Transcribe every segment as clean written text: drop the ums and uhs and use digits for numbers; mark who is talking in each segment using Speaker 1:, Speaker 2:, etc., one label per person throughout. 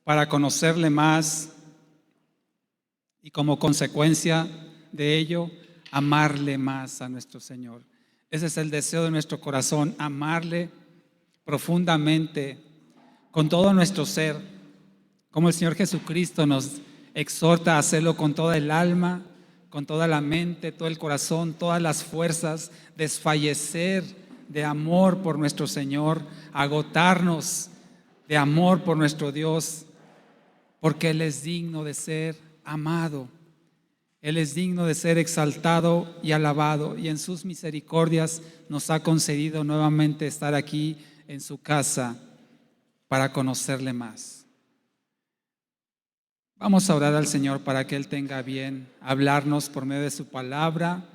Speaker 1: para conocerle más y como consecuencia de ello, amarle más a nuestro Señor. Ese es el deseo de nuestro corazón, amarle profundamente, con todo nuestro ser, como el Señor Jesucristo nos exhorta a hacerlo con toda el alma, con toda la mente, todo el corazón, todas las fuerzas, desfallecer de amor por nuestro Señor, agotarnos de amor por nuestro Dios, porque Él es digno de ser amado. Él es digno de ser exaltado y alabado, y en sus misericordias nos ha concedido nuevamente estar aquí en su casa para conocerle más. Vamos a orar al Señor para que Él tenga bien hablarnos por medio de su palabra,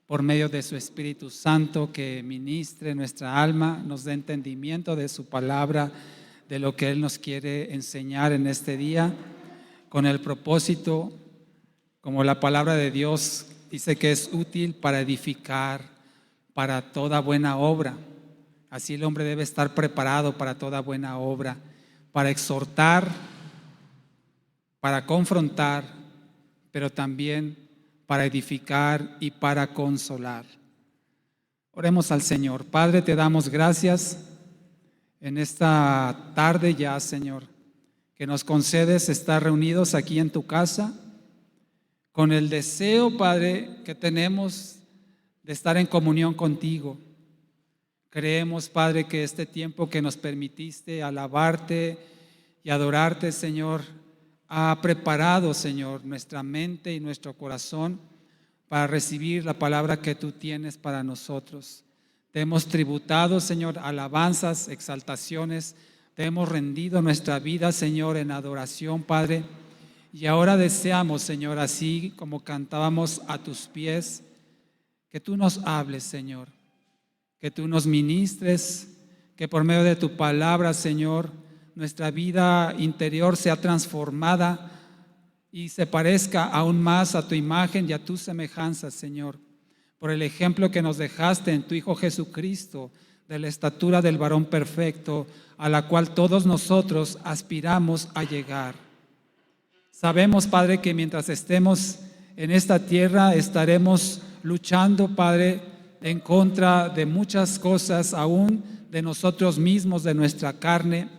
Speaker 1: por medio de su Espíritu Santo, que ministre nuestra alma, nos dé entendimiento de su palabra, de lo que Él nos quiere enseñar en este día, con el propósito, como la palabra de Dios dice, que es útil para edificar, para toda buena obra. Así el hombre debe estar preparado para toda buena obra, para exhortar, para confrontar, pero también para edificar y para consolar. Oremos al Señor. Padre, te damos gracias en esta tarde ya, Señor, que nos concedes estar reunidos aquí en tu casa, con el deseo, Padre, que tenemos de estar en comunión contigo. Creemos, Padre, que este tiempo que nos permitiste alabarte y adorarte, Señor, ha preparado, Señor, nuestra mente y nuestro corazón para recibir la palabra que tú tienes para nosotros. Te hemos tributado, Señor, alabanzas, exaltaciones. Te hemos rendido nuestra vida, Señor, en adoración, Padre. Y ahora deseamos, Señor, así como cantábamos a tus pies, que tú nos hables, Señor, que tú nos ministres, que por medio de tu palabra, Señor, nuestra vida interior sea transformada y se parezca aún más a tu imagen y a tu semejanza, Señor, por el ejemplo que nos dejaste en tu Hijo Jesucristo, de la estatura del varón perfecto, a la cual todos nosotros aspiramos a llegar. Sabemos, Padre, que mientras estemos en esta tierra estaremos luchando, Padre, en contra de muchas cosas, aún de nosotros mismos, de nuestra carne,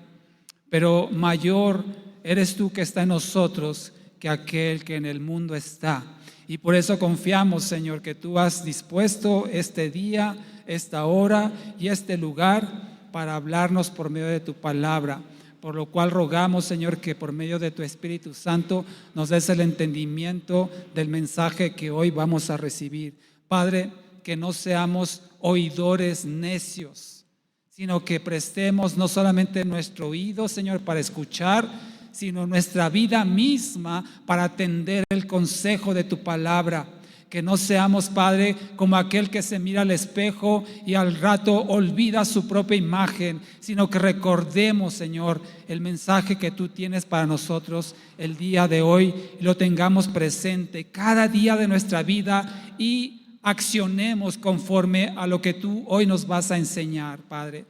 Speaker 1: pero mayor eres tú que está en nosotros que aquel que en el mundo está. Y por eso confiamos, Señor, que tú has dispuesto este día, esta hora y este lugar para hablarnos por medio de tu palabra. Por lo cual rogamos, Señor, que por medio de tu Espíritu Santo nos des el entendimiento del mensaje que hoy vamos a recibir. Padre, que no seamos oidores necios, sino que prestemos no solamente nuestro oído, Señor, para escuchar, sino nuestra vida misma para atender el consejo de tu palabra. Que no seamos, Padre, como aquel que se mira al espejo y al rato olvida su propia imagen, sino que recordemos, Señor, el mensaje que tú tienes para nosotros el día de hoy y lo tengamos presente cada día de nuestra vida y accionemos conforme a lo que tú hoy nos vas a enseñar, Padre.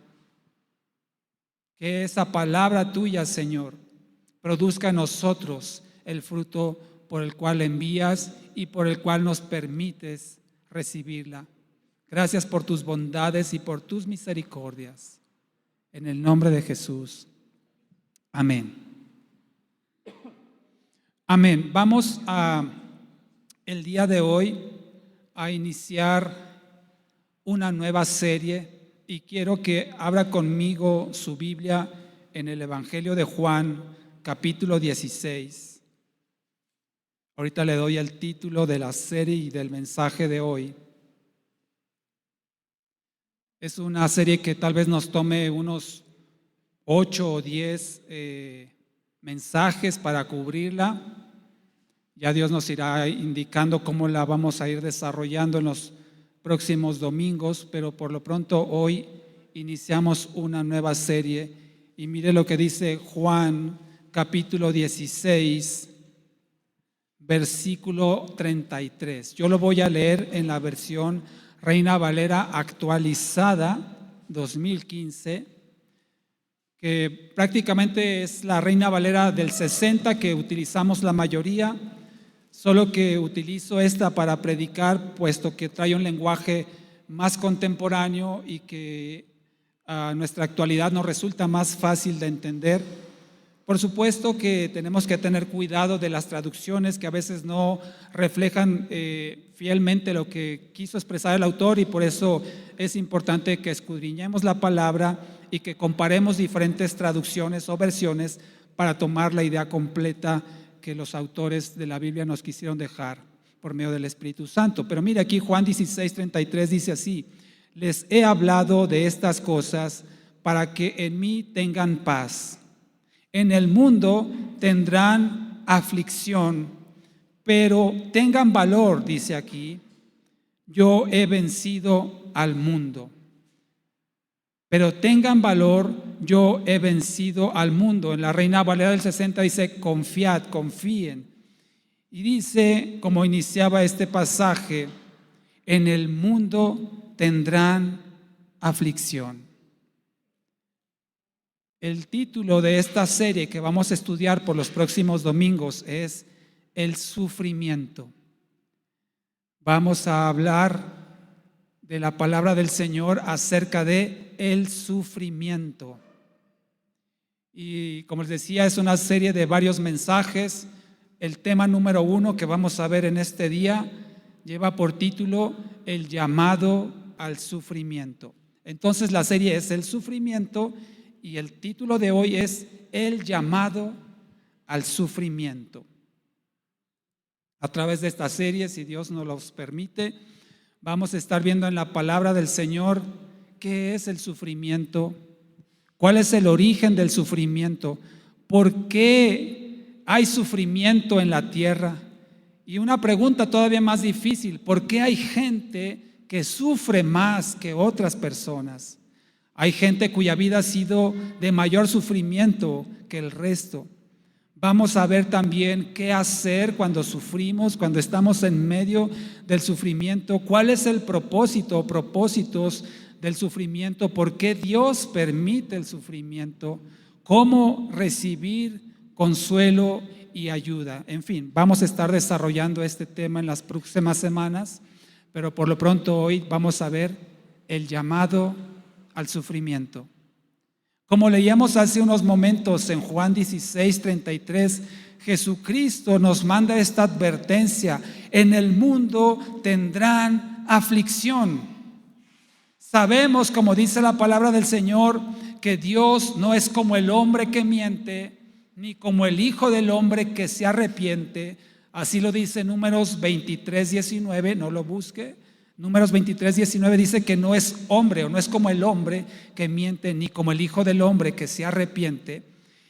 Speaker 1: Que esa palabra tuya, Señor, produzca en nosotros el fruto por el cual envías y por el cual nos permites recibirla. Gracias por tus bondades y por tus misericordias. En el nombre de Jesús. Amén. Amén. Vamos el día de hoy a iniciar una nueva serie y quiero que abra conmigo su Biblia en el Evangelio de Juan, capítulo 16. Ahorita le doy el título de la serie y del mensaje de hoy. Es una serie que tal vez nos tome unos 8 o 10 mensajes para cubrirla. Ya Dios nos irá indicando cómo la vamos a ir desarrollando en los próximos domingos, pero por lo pronto hoy iniciamos una nueva serie. Y mire lo que dice Juan, capítulo 16, versículo 33. Yo lo voy a leer en la versión Reina Valera actualizada 2015, que prácticamente es la Reina Valera del 60 que utilizamos la mayoría, solo que utilizo esta para predicar, puesto que trae un lenguaje más contemporáneo y que a nuestra actualidad nos resulta más fácil de entender. Por supuesto que tenemos que tener cuidado de las traducciones que a veces no reflejan fielmente lo que quiso expresar el autor, y por eso es importante que escudriñemos la palabra y que comparemos diferentes traducciones o versiones para tomar la idea completa que los autores de la Biblia nos quisieron dejar por medio del Espíritu Santo. Pero mire aquí Juan 16:33 dice así: les he hablado de estas cosas para que en mí tengan paz. En el mundo tendrán aflicción, pero tengan valor, dice aquí, yo he vencido al mundo. Pero tengan valor, yo he vencido al mundo. En la Reina Valera del 60 dice, confiad, confíen. Y dice, como iniciaba este pasaje, en el mundo tendrán aflicción. El título de esta serie que vamos a estudiar por los próximos domingos es el sufrimiento. Vamos a hablar de la palabra del Señor acerca de el sufrimiento. Y como les decía, es una serie de varios mensajes. El tema número 1 que vamos a ver en este día lleva por título el llamado al sufrimiento. Entonces la serie es el sufrimiento y el título de hoy es el llamado al sufrimiento. A través de esta serie, si Dios nos los permite, vamos a estar viendo en la palabra del Señor qué es el sufrimiento, cuál es el origen del sufrimiento, por qué hay sufrimiento en la tierra. Y una pregunta todavía más difícil: ¿por qué hay gente que sufre más que otras personas? Hay gente cuya vida ha sido de mayor sufrimiento que el resto. Vamos a ver también qué hacer cuando sufrimos, cuando estamos en medio del sufrimiento. ¿Cuál es el propósito o propósitos del sufrimiento? ¿Por qué Dios permite el sufrimiento? ¿Cómo recibir consuelo y ayuda? En fin, vamos a estar desarrollando este tema en las próximas semanas, pero por lo pronto hoy vamos a ver el llamado al sufrimiento. Como leíamos hace unos momentos en Juan 16:33, Jesucristo nos manda esta advertencia: en el mundo tendrán aflicción. Sabemos, como dice la palabra del Señor, que Dios no es como el hombre que miente, ni como el hijo del hombre que se arrepiente. Así lo dice Números 23:19, no lo busque. Números 23:19 dice que no es hombre, o no es como el hombre que miente, ni como el hijo del hombre que se arrepiente.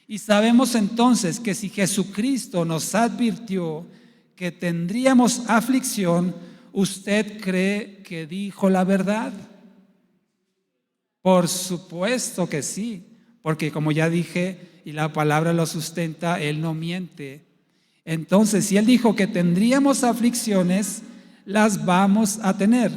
Speaker 1: Y sabemos entonces que si Jesucristo nos advirtió que tendríamos aflicción, ¿usted cree que dijo la verdad? Por supuesto que sí, porque como ya dije y la palabra lo sustenta, Él no miente. Entonces, si Él dijo que tendríamos aflicciones, las vamos a tener.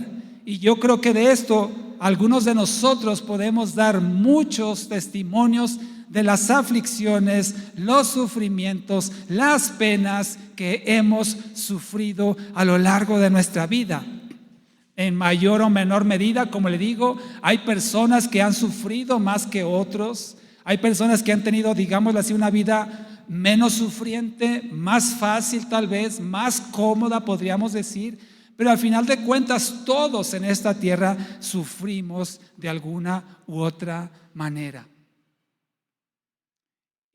Speaker 1: Y yo creo que de esto algunos de nosotros podemos dar muchos testimonios de las aflicciones, los sufrimientos, las penas que hemos sufrido a lo largo de nuestra vida. En mayor o menor medida, como le digo, hay personas que han sufrido más que otros. Hay personas que han tenido, digámoslo así, una vida menos sufriente, más fácil tal vez, más cómoda podríamos decir. Pero al final de cuentas todos en esta tierra sufrimos de alguna u otra manera.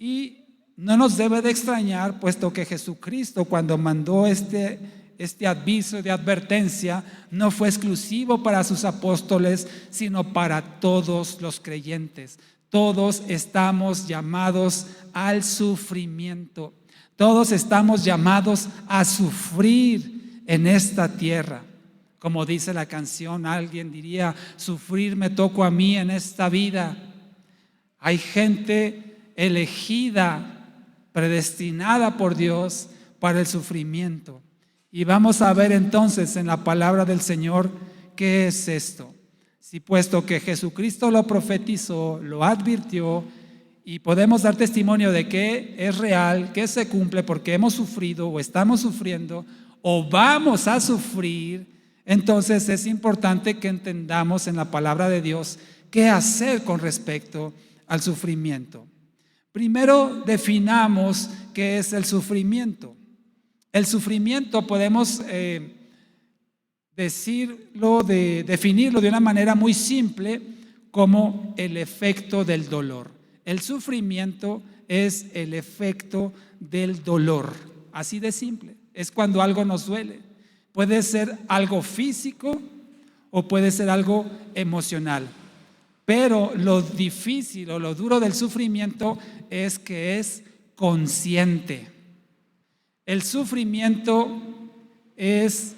Speaker 1: Y no nos debe de extrañar, puesto que Jesucristo, cuando mandó este aviso de advertencia, no fue exclusivo para sus apóstoles, sino para todos los creyentes. Todos estamos llamados al sufrimiento. Todos estamos llamados a sufrir en esta tierra. Como dice la canción, alguien diría: sufrir me tocó a mí en esta vida. Hay gente elegida, predestinada por Dios para el sufrimiento. Y vamos a ver entonces en la palabra del Señor qué es esto. Si puesto que Jesucristo lo profetizó, lo advirtió y podemos dar testimonio de que es real, que se cumple porque hemos sufrido o estamos sufriendo o vamos a sufrir, entonces es importante que entendamos en la palabra de Dios qué hacer con respecto al sufrimiento. Primero definamos qué es el sufrimiento. El sufrimiento podemos definirlo de una manera muy simple como el efecto del dolor. El sufrimiento es el efecto del dolor, así de simple. Es cuando algo nos duele. Puede ser algo físico o puede ser algo emocional. Pero lo difícil o lo duro del sufrimiento es que es consciente. El sufrimiento es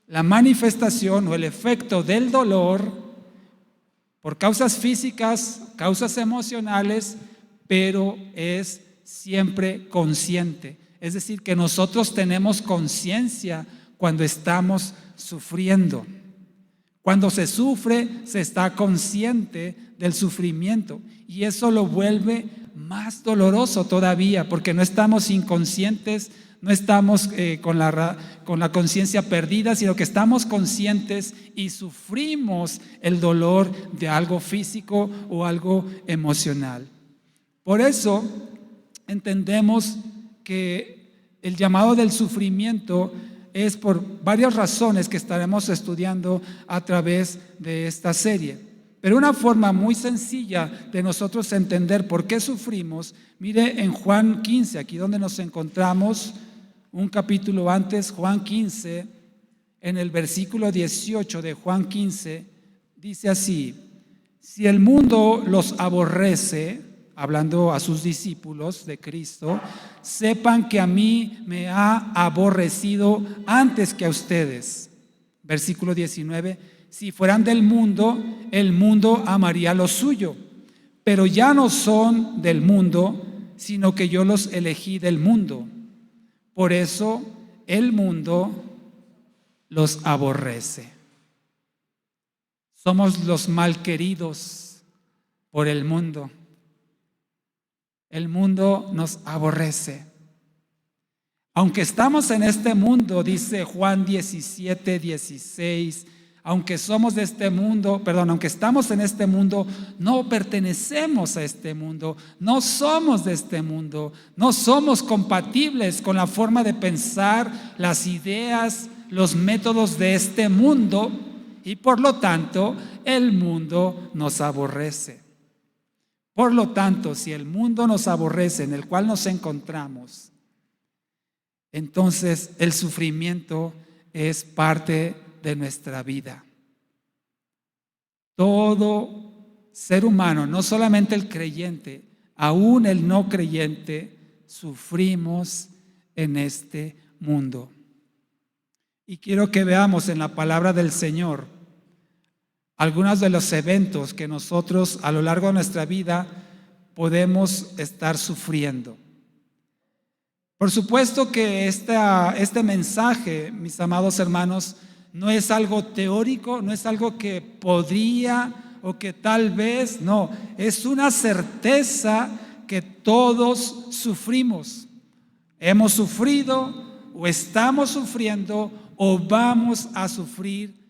Speaker 1: la manifestación o el efecto del dolor por causas físicas, causas emocionales, pero es siempre consciente. Es decir, que nosotros tenemos conciencia cuando estamos sufriendo. Cuando se sufre, se está consciente del sufrimiento y eso lo vuelve más doloroso todavía, porque no estamos inconscientes, no estamos con la conciencia perdida, sino que estamos conscientes y sufrimos el dolor de algo físico o algo emocional. Por eso entendemos que el llamado del sufrimiento es por varias razones que estaremos estudiando a través de esta serie. Pero una forma muy sencilla de nosotros entender por qué sufrimos, mire en Juan 15, aquí donde nos encontramos, un capítulo antes, Juan 15, en el versículo 18 de Juan 15, dice así: si el mundo los aborrece, hablando a sus discípulos de Cristo, sepan que a mí me ha aborrecido antes que a ustedes. Versículo 19, si fueran del mundo, el mundo amaría lo suyo, pero ya no son del mundo, sino que yo los elegí del mundo. Por eso el mundo los aborrece. Somos los malqueridos por el mundo. El mundo nos aborrece. Aunque estamos en este mundo, dice Juan 17, 16, aunque estamos en este mundo, no pertenecemos a este mundo, no somos de este mundo, no somos compatibles con la forma de pensar, las ideas, los métodos de este mundo y por lo tanto el mundo nos aborrece. Por lo tanto, si el mundo nos aborrece, en el cual nos encontramos, entonces el sufrimiento es parte de nuestra vida. Todo ser humano, no solamente el creyente, aún el no creyente, sufrimos en este mundo. Y quiero que veamos en la palabra del Señor algunos de los eventos que nosotros a lo largo de nuestra vida podemos estar sufriendo. Por supuesto que este mensaje, mis amados hermanos, no es algo teórico, no es algo que podría o que tal vez, no, es una certeza que todos sufrimos. Hemos sufrido o estamos sufriendo o vamos a sufrir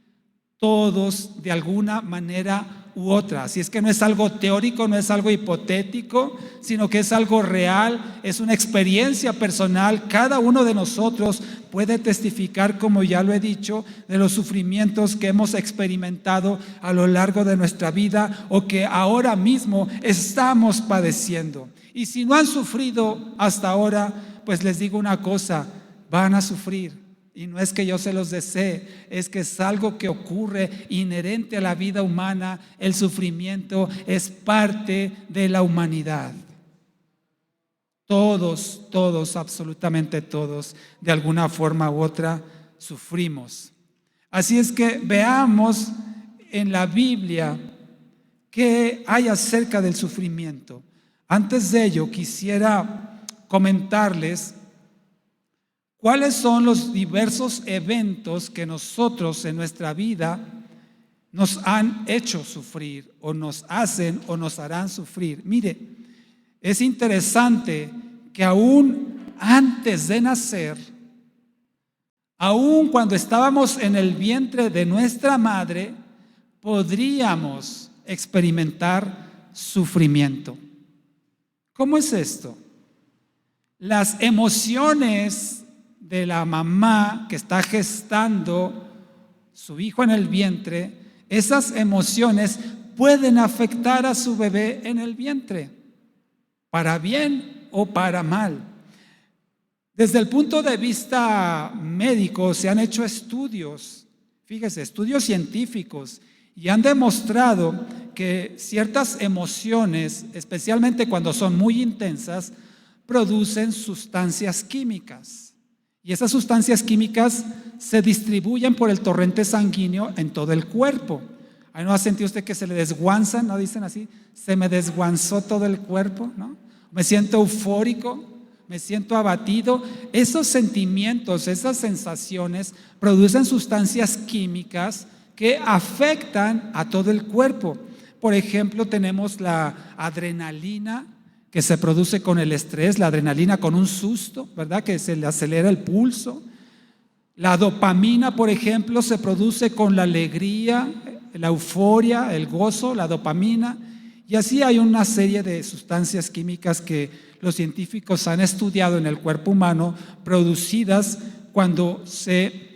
Speaker 1: todos de alguna manera u otra. Así es que no es algo teórico, no es algo hipotético, sino que es algo real, es una experiencia personal. Cada uno de nosotros puede testificar, como ya lo he dicho, de los sufrimientos que hemos experimentado a lo largo de nuestra vida o que ahora mismo estamos padeciendo. Y si no han sufrido hasta ahora, pues les digo una cosa, van a sufrir. Y no es que yo se los desee, es que es algo que ocurre inherente a la vida humana. El sufrimiento es parte de la humanidad. Todos, absolutamente todos, de alguna forma u otra, sufrimos. Así es que veamos en la Biblia qué hay acerca del sufrimiento. Antes de ello, quisiera comentarles ¿cuáles son los diversos eventos que nosotros en nuestra vida nos han hecho sufrir o nos hacen o nos harán sufrir? Mire, es interesante que aún antes de nacer, aún cuando estábamos en el vientre de nuestra madre, podríamos experimentar sufrimiento. ¿Cómo es esto? Las emociones de la mamá que está gestando su hijo en el vientre, esas emociones pueden afectar a su bebé en el vientre, para bien o para mal. Desde el punto de vista médico se han hecho estudios, fíjese, estudios científicos, y han demostrado que ciertas emociones, especialmente cuando son muy intensas, producen sustancias químicas. Y esas sustancias químicas se distribuyen por el torrente sanguíneo en todo el cuerpo. ¿No ha sentido usted que se le desguanzan? ¿No dicen así? Se me desguanzó todo el cuerpo, ¿no? Me siento eufórico, me siento abatido. Esos sentimientos, esas sensaciones producen sustancias químicas que afectan a todo el cuerpo. Por ejemplo, tenemos la adrenalina que se produce con el estrés, la adrenalina con un susto, ¿verdad? Que se le acelera el pulso. La dopamina, por ejemplo, se produce con la alegría, la euforia, el gozo, la dopamina. Y así hay una serie de sustancias químicas que los científicos han estudiado en el cuerpo humano, producidas cuando se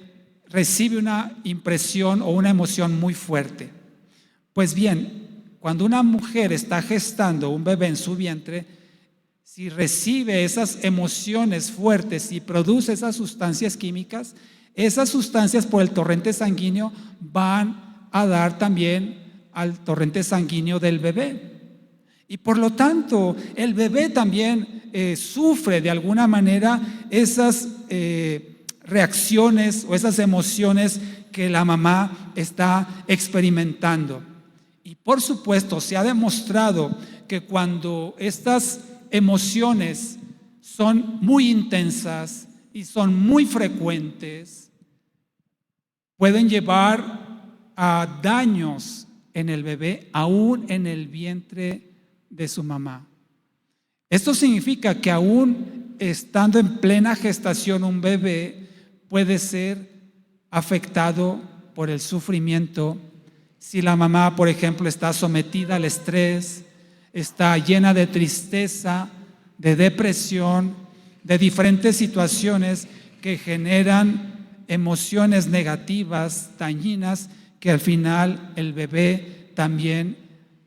Speaker 1: recibe una impresión o una emoción muy fuerte. Pues bien, cuando una mujer está gestando un bebé en su vientre, si recibe esas emociones fuertes y produce esas sustancias químicas, esas sustancias por el torrente sanguíneo van a dar también al torrente sanguíneo del bebé. Y por lo tanto, el bebé también sufre de alguna manera esas reacciones o esas emociones que la mamá está experimentando. Y por supuesto, se ha demostrado que cuando estas emociones son muy intensas y son muy frecuentes, pueden llevar a daños en el bebé, aún en el vientre de su mamá. Esto significa que aún estando en plena gestación, un bebé puede ser afectado por el sufrimiento. Si la mamá, por ejemplo, está sometida al estrés, está llena de tristeza, de depresión, de diferentes situaciones que generan emociones negativas, dañinas, que al final el bebé también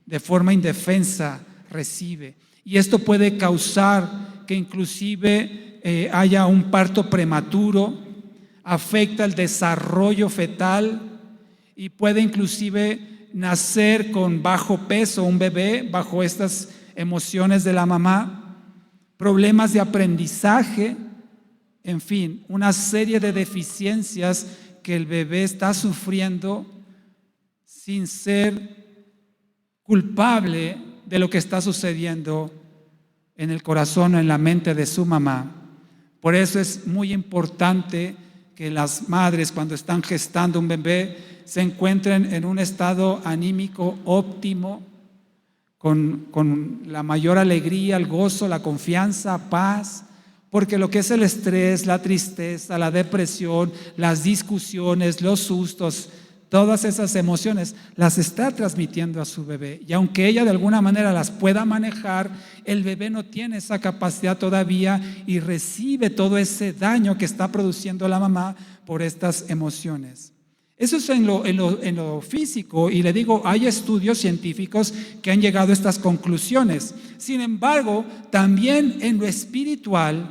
Speaker 1: de forma indefensa recibe. Y esto puede causar que inclusive haya un parto prematuro, afecta el desarrollo fetal y puede inclusive nacer con bajo peso un bebé bajo estas emociones de la mamá, problemas de aprendizaje, en fin, una serie de deficiencias que el bebé está sufriendo sin ser culpable de lo que está sucediendo en el corazón o en la mente de su mamá. Por eso es muy importante que las madres, cuando están gestando un bebé, se encuentren en un estado anímico óptimo, con la mayor alegría, el gozo, la confianza, paz, porque lo que es el estrés, la tristeza, la depresión, las discusiones, los sustos, todas esas emociones las está transmitiendo a su bebé. Y aunque ella de alguna manera las pueda manejar, el bebé no tiene esa capacidad todavía y recibe todo ese daño que está produciendo la mamá por estas emociones. Eso es en lo físico, y le digo, hay estudios científicos que han llegado a estas conclusiones. Sin embargo, también en lo espiritual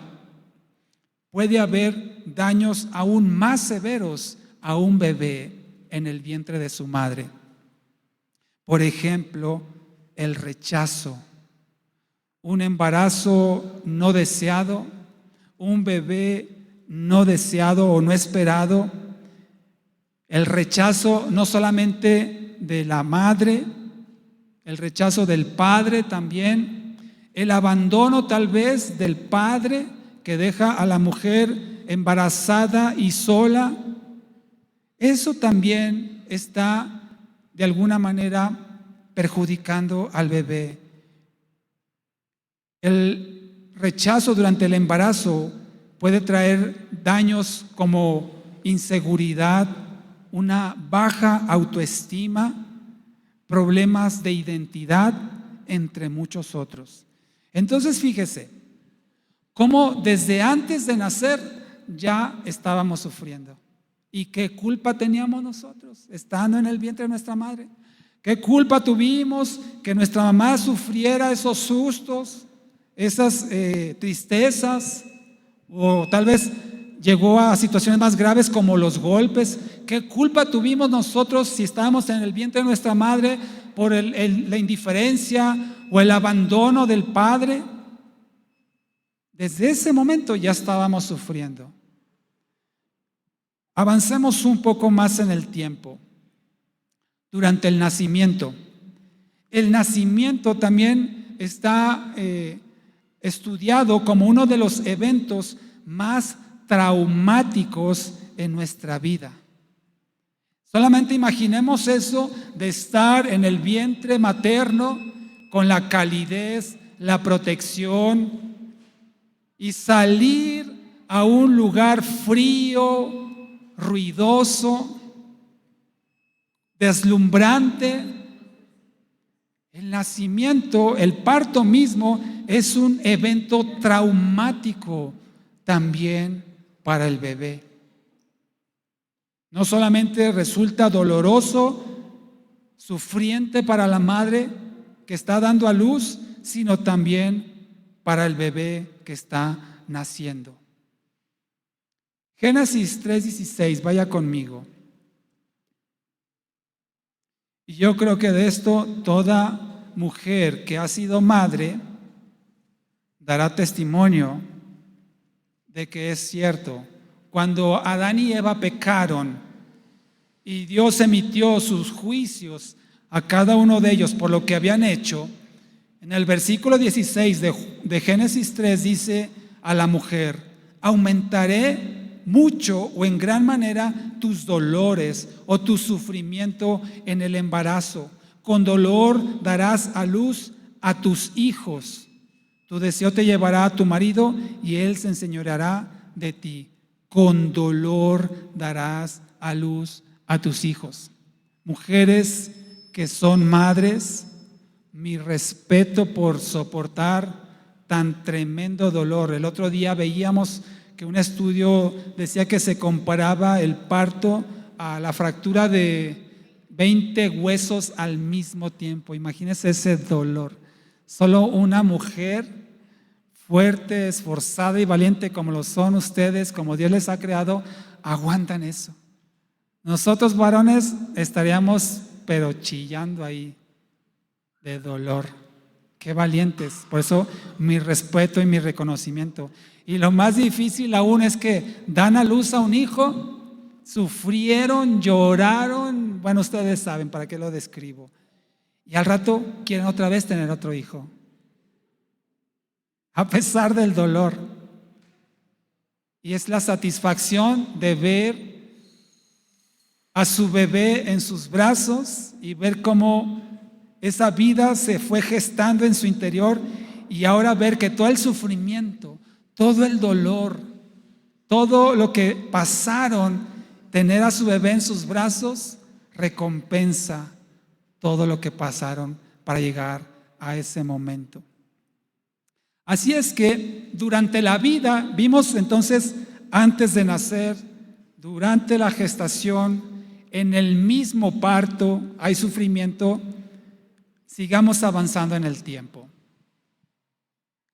Speaker 1: puede haber daños aún más severos a un bebé en el vientre de su madre. Por ejemplo, el rechazo, un embarazo no deseado, un bebé no deseado o no esperado, el rechazo no solamente de la madre, el rechazo del padre también, el abandono tal vez del padre que deja a la mujer embarazada y sola. Eso también está de alguna manera perjudicando al bebé. El rechazo durante el embarazo puede traer daños como inseguridad, una baja autoestima, problemas de identidad, entre muchos otros. Entonces, fíjese cómo desde antes de nacer ya estábamos sufriendo. ¿Y qué culpa teníamos nosotros estando en el vientre de nuestra madre? ¿Qué culpa tuvimos que nuestra mamá sufriera esos sustos, esas tristezas, o tal vez llegó a situaciones más graves como los golpes? ¿Qué culpa tuvimos nosotros si estábamos en el vientre de nuestra madre por la indiferencia o el abandono del padre? Desde ese momento ya estábamos sufriendo. Avancemos un poco más en el tiempo. Durante el nacimiento. El nacimiento también está estudiado como uno de los eventos más traumáticos en nuestra vida. Solamente imaginemos eso de estar en el vientre materno con la calidez, la protección y salir a un lugar frío, ruidoso, deslumbrante. El nacimiento, el parto mismo es un evento traumático también para el bebé. No solamente resulta doloroso, sufriente para la madre que está dando a luz, sino también para el bebé que está naciendo. Génesis 3:16, vaya conmigo. Y yo creo que de esto toda mujer que ha sido madre dará testimonio de que es cierto. Cuando Adán y Eva pecaron y Dios emitió sus juicios a cada uno de ellos por lo que habían hecho, en el versículo 16 de Génesis 3 dice a la mujer: aumentaré mucho o en gran manera tus dolores o tu sufrimiento en el embarazo. Con dolor darás a luz a tus hijos. Tu deseo te llevará a tu marido y él se enseñoreará de ti. Con dolor darás a luz a tus hijos. Mujeres que son madres, mi respeto por soportar tan tremendo dolor. El otro día veíamos que un estudio decía que se comparaba el parto a la fractura de 20 huesos al mismo tiempo. Imagínense ese dolor. Solo una mujer fuerte, esforzada y valiente como lo son ustedes, como Dios les ha creado, aguantan eso. Nosotros varones estaríamos pero chillando ahí de dolor. Qué valientes. Por eso mi respeto y mi reconocimiento. Y lo más difícil aún es que dan a luz a un hijo, sufrieron, lloraron, bueno, ustedes saben para qué lo describo. Y al rato quieren otra vez tener otro hijo. A pesar del dolor. Y es la satisfacción de ver a su bebé en sus brazos y ver cómo esa vida se fue gestando en su interior, y ahora ver que todo el sufrimiento, todo el dolor, todo lo que pasaron, tener a su bebé en sus brazos, recompensa todo lo que pasaron para llegar a ese momento. Así es que durante la vida, vimos entonces antes de nacer, durante la gestación, en el mismo parto hay sufrimiento. Sigamos avanzando en el tiempo.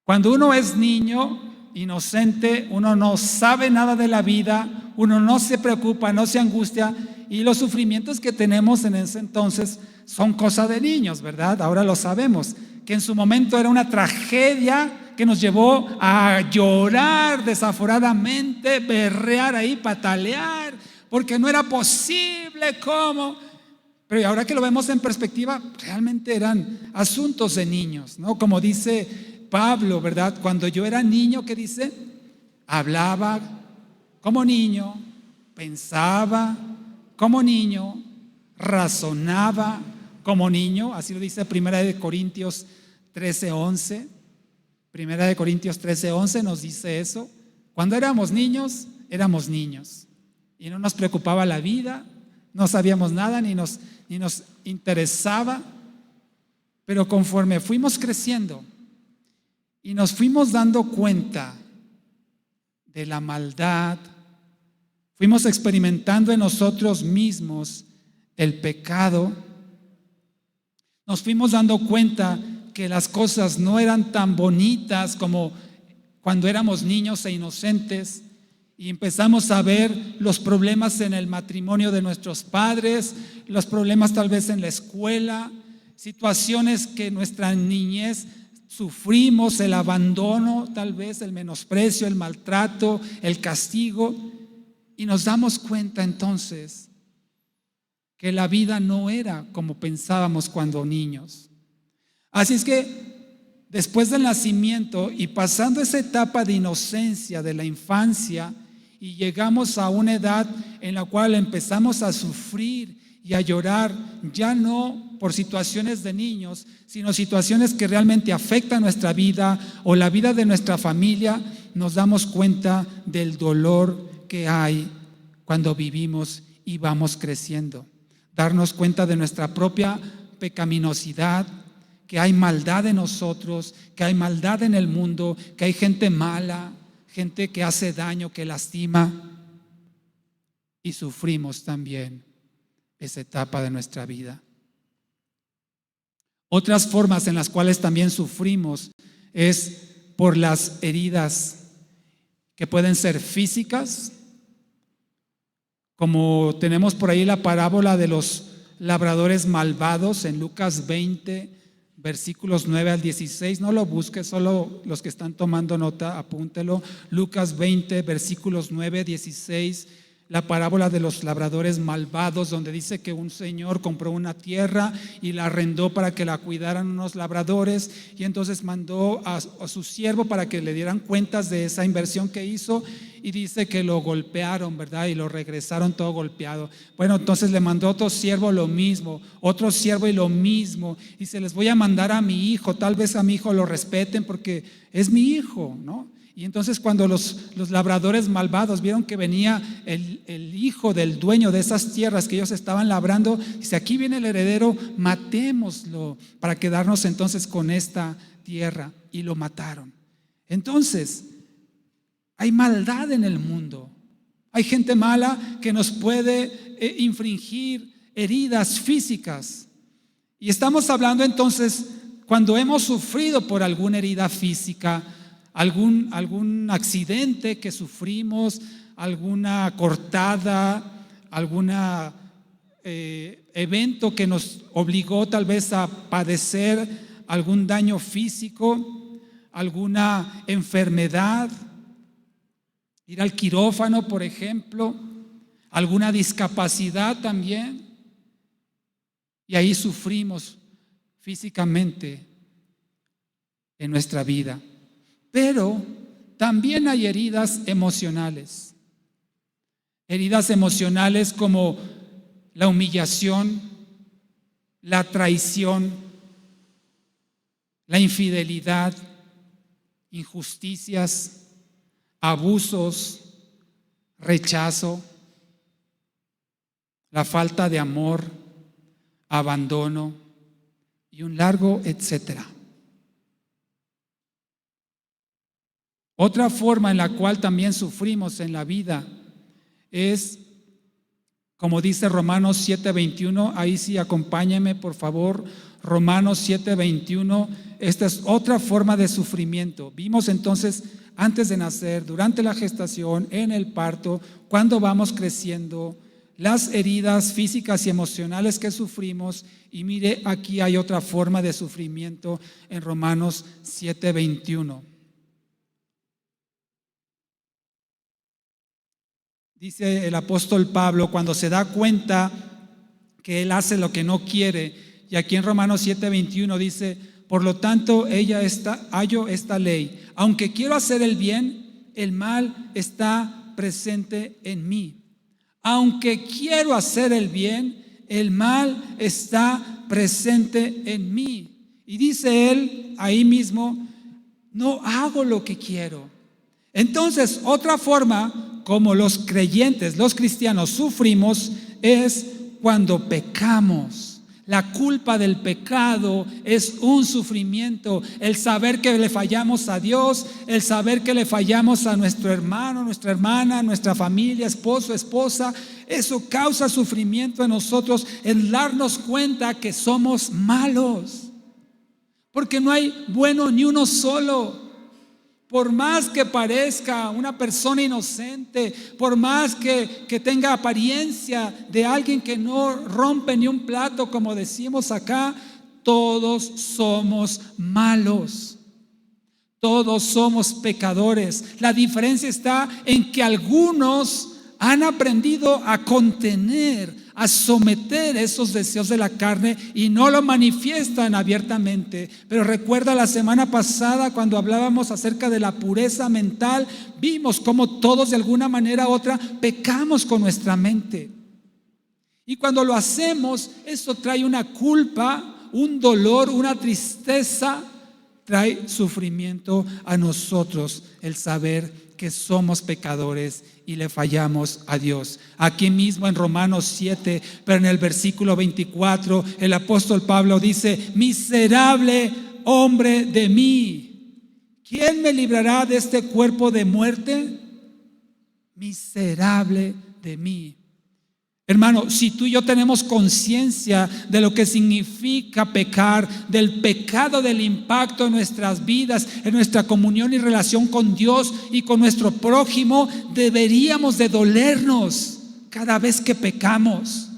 Speaker 1: Cuando uno es niño, inocente, uno no sabe nada de la vida, uno no se preocupa, no se angustia, y los sufrimientos que tenemos en ese entonces son cosa de niños, ¿verdad? Ahora lo sabemos, que en su momento era una tragedia que nos llevó a llorar desaforadamente, berrear ahí, patalear, porque no era posible, ¿cómo? Pero ahora que lo vemos en perspectiva, realmente eran asuntos de niños, ¿no? Como dice Pablo, ¿verdad? Cuando yo era niño, ¿qué dice? Hablaba como niño, pensaba como niño, razonaba como niño, así lo dice 1 Corintios 13:11. Primera de Corintios 13:11 nos dice eso. Cuando éramos niños y no nos preocupaba la vida, no sabíamos nada ni nos interesaba, pero conforme fuimos creciendo y nos fuimos dando cuenta de la maldad, fuimos experimentando en nosotros mismos el pecado, nos fuimos dando cuenta que las cosas no eran tan bonitas como cuando éramos niños e inocentes, y empezamos a ver los problemas en el matrimonio de nuestros padres, los problemas tal vez en la escuela, situaciones que en nuestra niñez sufrimos, el abandono, tal vez el menosprecio, el maltrato, el castigo, y nos damos cuenta entonces que la vida no era como pensábamos cuando niños. Así es que después del nacimiento y pasando esa etapa de inocencia de la infancia, y llegamos a una edad en la cual empezamos a sufrir y a llorar, ya no por situaciones de niños, sino situaciones que realmente afectan nuestra vida o la vida de nuestra familia, nos damos cuenta del dolor que hay cuando vivimos y vamos creciendo. Darnos cuenta de nuestra propia pecaminosidad, que hay maldad en nosotros, que hay maldad en el mundo, que hay gente mala, gente que hace daño, que lastima, y sufrimos también esa etapa de nuestra vida. Otras formas en las cuales también sufrimos es por las heridas que pueden ser físicas, como tenemos por ahí la parábola de los labradores malvados en Lucas 20, versículos 9 al 16, no lo busques, solo los que están tomando nota, apúntelo. Lucas 20, versículos 9 a 16, la parábola de los labradores malvados, donde dice que un señor compró una tierra y la arrendó para que la cuidaran unos labradores, y entonces mandó a su siervo para que le dieran cuentas de esa inversión que hizo, y dice que lo golpearon, ¿verdad? Y lo regresaron todo golpeado. Bueno, entonces le mandó otro siervo lo mismo, otro siervo y lo mismo, y se les voy a mandar a mi hijo, tal vez a mi hijo lo respeten porque es mi hijo, ¿no? Y entonces cuando los labradores malvados vieron que venía el hijo del dueño de esas tierras que ellos estaban labrando, dice: aquí viene el heredero, matémoslo para quedarnos entonces con esta tierra. Y lo mataron. Entonces, hay maldad en el mundo. Hay gente mala que nos puede infringir heridas físicas. Y estamos hablando entonces cuando hemos sufrido por alguna herida física, algún accidente que sufrimos, alguna cortada, algún evento que nos obligó tal vez a padecer algún daño físico, alguna enfermedad, ir al quirófano, por ejemplo, alguna discapacidad también, y ahí sufrimos físicamente en nuestra vida. Pero también hay heridas emocionales como la humillación, la traición, la infidelidad, injusticias, abusos, rechazo, la falta de amor, abandono y un largo etcétera. Otra forma en la cual también sufrimos en la vida es, como dice Romanos 7:21, ahí sí acompáñenme por favor, Romanos 7:21, esta es otra forma de sufrimiento. Vimos entonces antes de nacer, durante la gestación, en el parto, cuando vamos creciendo, las heridas físicas y emocionales que sufrimos, y mire, aquí hay otra forma de sufrimiento en Romanos 7:21. Dice el apóstol Pablo cuando se da cuenta que él hace lo que no quiere, y aquí en Romanos 7:21 dice: por lo tanto hallo esta ley, aunque quiero hacer el bien, el mal está presente en mí. Aunque quiero hacer el bien, el mal está presente en mí. Y dice él ahí mismo: no hago lo que quiero. Entonces, otra forma como los creyentes, los cristianos sufrimos es cuando pecamos. La culpa del pecado es un sufrimiento. El saber que le fallamos a Dios, el saber que le fallamos a nuestro hermano, nuestra hermana, nuestra familia, esposo, esposa, eso causa sufrimiento en nosotros, el darnos cuenta que somos malos. Porque no hay bueno ni uno solo. Por más que parezca una persona inocente, por más que tenga apariencia de alguien que no rompe ni un plato, como decimos acá, todos somos malos. Todos somos pecadores. La diferencia está en que algunos han aprendido a contener, a someter esos deseos de la carne y no lo manifiestan abiertamente. Pero recuerda la semana pasada cuando hablábamos acerca de la pureza mental, vimos cómo todos de alguna manera u otra pecamos con nuestra mente. Y cuando lo hacemos, eso trae una culpa, un dolor, una tristeza, trae sufrimiento a nosotros el saber que somos pecadores y le fallamos a Dios. Aquí mismo en Romanos 7, pero en el versículo 24, el apóstol Pablo dice: miserable hombre de mí, ¿quién me librará de este cuerpo de muerte? Miserable de mí. Hermano, si tú y yo tenemos conciencia de lo que significa pecar, del pecado, del impacto en nuestras vidas, en nuestra comunión y relación con Dios y con nuestro prójimo, deberíamos de dolernos cada vez que pecamos.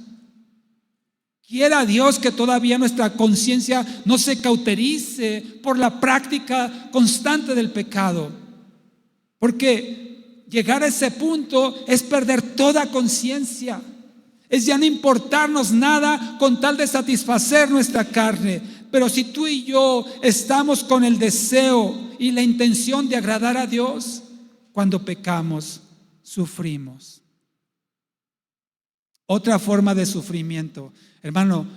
Speaker 1: Quiera Dios que todavía nuestra conciencia no se cauterice por la práctica constante del pecado, porque llegar a ese punto es perder toda conciencia. Es ya no importarnos nada con tal de satisfacer nuestra carne. Pero si tú y yo estamos con el deseo y la intención de agradar a Dios, cuando pecamos, sufrimos. Otra forma de sufrimiento. Hermano,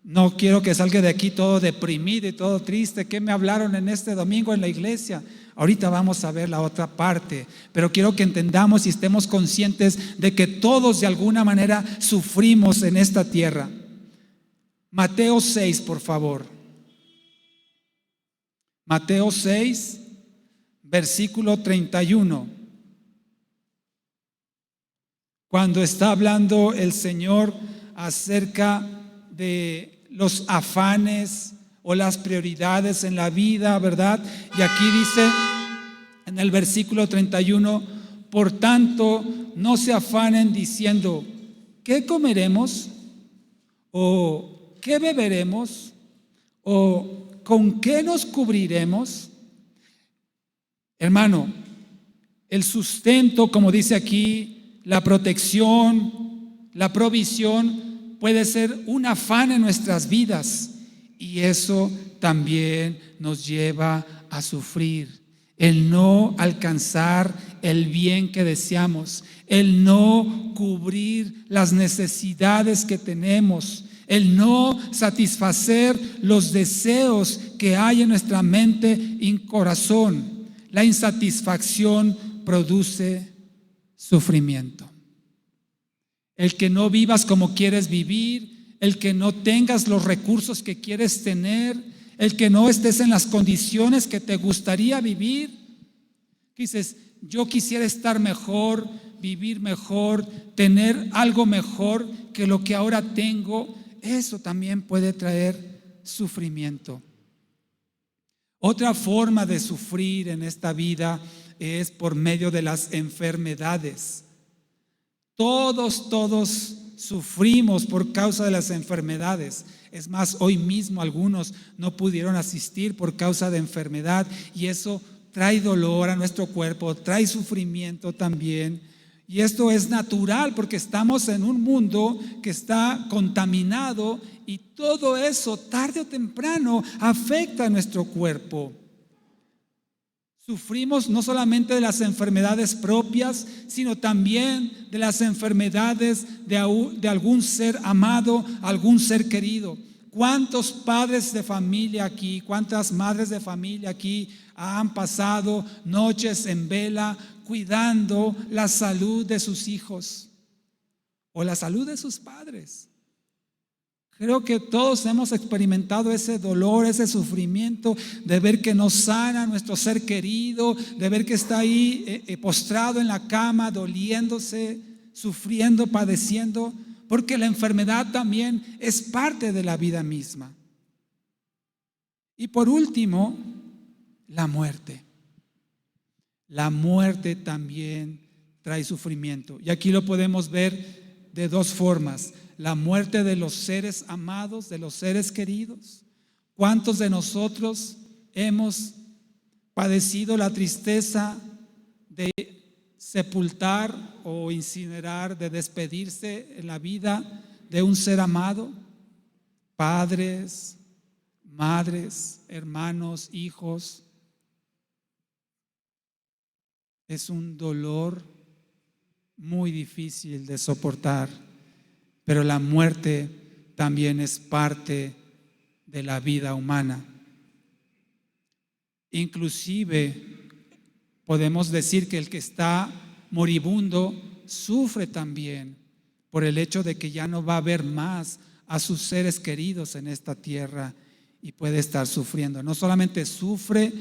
Speaker 1: no quiero que salga de aquí todo deprimido y todo triste. ¿Qué me hablaron en este domingo en la iglesia? Ahorita vamos a ver la otra parte, pero quiero que entendamos y estemos conscientes de que todos de alguna manera sufrimos en esta tierra. Mateo 6, por favor. Mateo 6, versículo 31. Cuando está hablando el Señor acerca de los afanes o las prioridades en la vida, ¿verdad? Y aquí dice en el versículo 31: por tanto, no se afanen diciendo, ¿qué comeremos? ¿O qué beberemos? ¿O con qué nos cubriremos? Hermano, el sustento, como dice aquí, la protección, la provisión puede ser un afán en nuestras vidas. Y eso también nos lleva a sufrir. El no alcanzar el bien que deseamos, el no cubrir las necesidades que tenemos, el no satisfacer los deseos que hay en nuestra mente y corazón. La insatisfacción produce sufrimiento. El que no vivas como quieres vivir, el que no tengas los recursos que quieres tener, el que no estés en las condiciones que te gustaría vivir. Dices, yo quisiera estar mejor, vivir mejor, tener algo mejor que lo que ahora tengo. Eso también puede traer sufrimiento. Otra forma de sufrir en esta vida es por medio de las enfermedades. Todos sufrimos por causa de las enfermedades. Es más, hoy mismo algunos no pudieron asistir por causa de enfermedad, y eso trae dolor a nuestro cuerpo, trae sufrimiento también. Y esto es natural porque estamos en un mundo que está contaminado, y todo eso tarde o temprano afecta a nuestro cuerpo. Sufrimos no solamente de las enfermedades propias, sino también de las enfermedades de algún ser amado, algún ser querido. ¿Cuántos padres de familia aquí, cuántas madres de familia aquí han pasado noches en vela cuidando la salud de sus hijos o la salud de sus padres. Creo que todos hemos experimentado ese dolor, ese sufrimiento de ver que no sana nuestro ser querido, de ver que está ahí postrado en la cama, doliéndose, sufriendo, padeciendo, porque la enfermedad también es parte de la vida misma. Y por último, la muerte. La muerte también trae sufrimiento. Y aquí lo podemos ver de dos formas. La muerte de los seres amados, de los seres queridos. ¿Cuántos de nosotros hemos padecido la tristeza de sepultar o incinerar, de despedirse en la vida de un ser amado? Padres, madres, hermanos, hijos. Es un dolor muy difícil de soportar, pero la muerte también es parte de la vida humana. Inclusive podemos decir que el que está moribundo sufre también por el hecho de que ya no va a ver más a sus seres queridos en esta tierra y puede estar sufriendo. No solamente sufre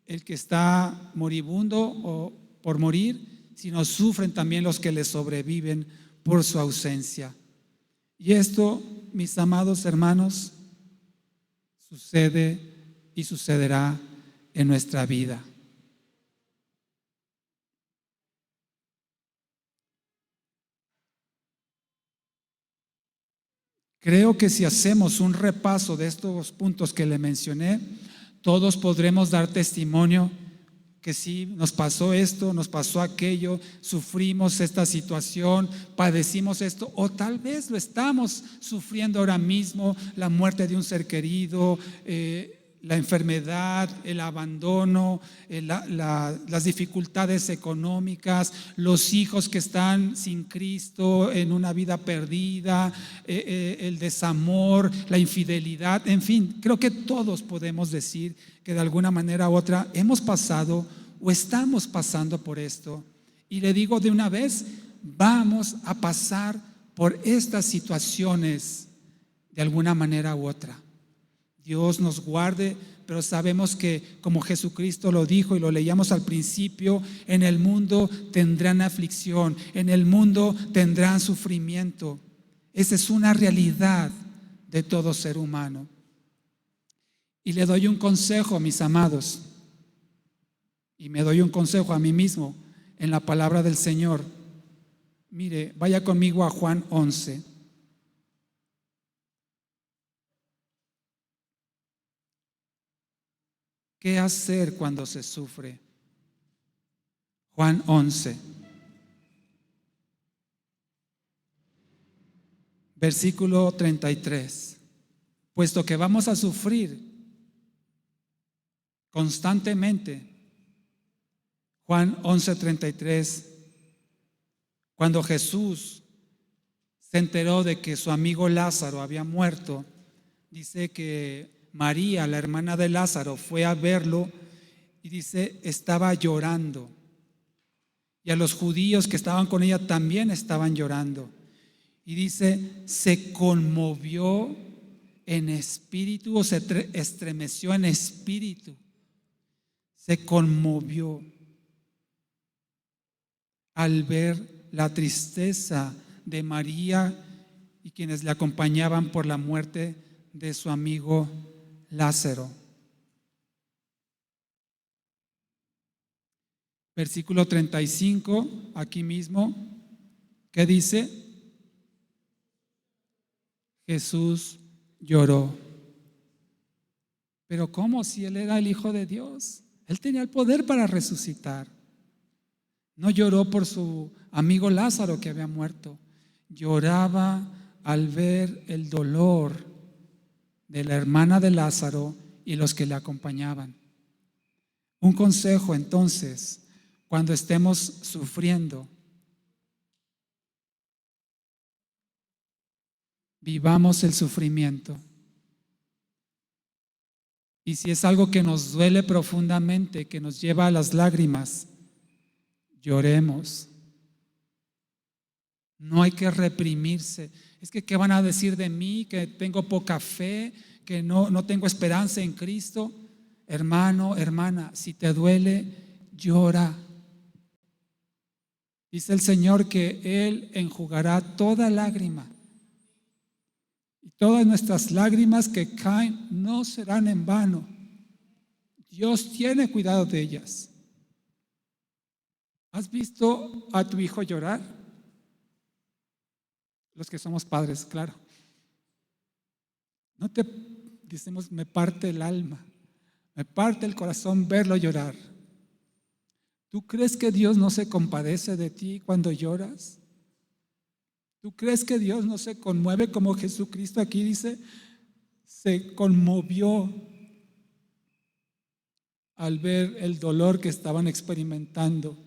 Speaker 1: el que está moribundo o por morir, sino sufren también los que le sobreviven por su ausencia. Y esto, mis amados hermanos, sucede y sucederá en nuestra vida. Creo que si hacemos un repaso de estos puntos que le mencioné, todos podremos dar testimonio que sí, nos pasó esto, nos pasó aquello, sufrimos esta situación, padecimos esto, o tal vez lo estamos sufriendo ahora mismo, la muerte de un ser querido, la enfermedad, el abandono, las dificultades económicas, los hijos que están sin Cristo en una vida perdida, el desamor, la infidelidad, en fin, creo que todos podemos decir que de alguna manera u otra hemos pasado o estamos pasando por esto. Y le digo de una vez, vamos a pasar por estas situaciones de alguna manera u otra. Dios nos guarde, pero sabemos que como Jesucristo lo dijo y lo leíamos al principio, en el mundo tendrán aflicción, en el mundo tendrán sufrimiento. Esa es una realidad de todo ser humano. Y le doy un consejo, mis amados, y me doy un consejo a mí mismo en la palabra del Señor. Mire, vaya conmigo a Juan 11. ¿Qué hacer cuando se sufre? Juan 11, versículo 33. Puesto que vamos a sufrir constantemente. Juan 11:33, cuando Jesús se enteró de que su amigo Lázaro había muerto, dice que María, la hermana de Lázaro, fue a verlo y dice, estaba llorando. Y a los judíos que estaban con ella también estaban llorando. Y dice, se conmovió en espíritu o se estremeció en espíritu. Se conmovió al ver la tristeza de María y quienes le acompañaban por la muerte de su amigo Lázaro. Versículo 35, aquí mismo, ¿qué dice? Jesús lloró. Pero ¿cómo si Él era el Hijo de Dios? Él tenía el poder para resucitar. No lloró por su amigo Lázaro que había muerto. Lloraba al ver el dolor de la hermana de Lázaro y los que le acompañaban. Un consejo entonces, cuando estemos sufriendo, vivamos el sufrimiento Y si es algo que nos duele profundamente, que nos lleva a las lágrimas, lloremos. No hay que reprimirse. Es que ¿qué van a decir de mí? Que tengo poca fe, que no tengo esperanza en Cristo. Hermano, hermana, si te duele, llora. Dice el Señor que Él enjugará toda lágrima. Y todas nuestras lágrimas que caen no serán en vano. Dios tiene cuidado de ellas. ¿Has visto a tu hijo llorar? Los que somos padres, claro. No te decimos, me parte el alma, me parte el corazón verlo llorar. ¿Tú crees que Dios no se compadece de ti cuando lloras? ¿Tú crees que Dios no se conmueve como Jesucristo aquí dice? Se conmovió al ver el dolor que estaban experimentando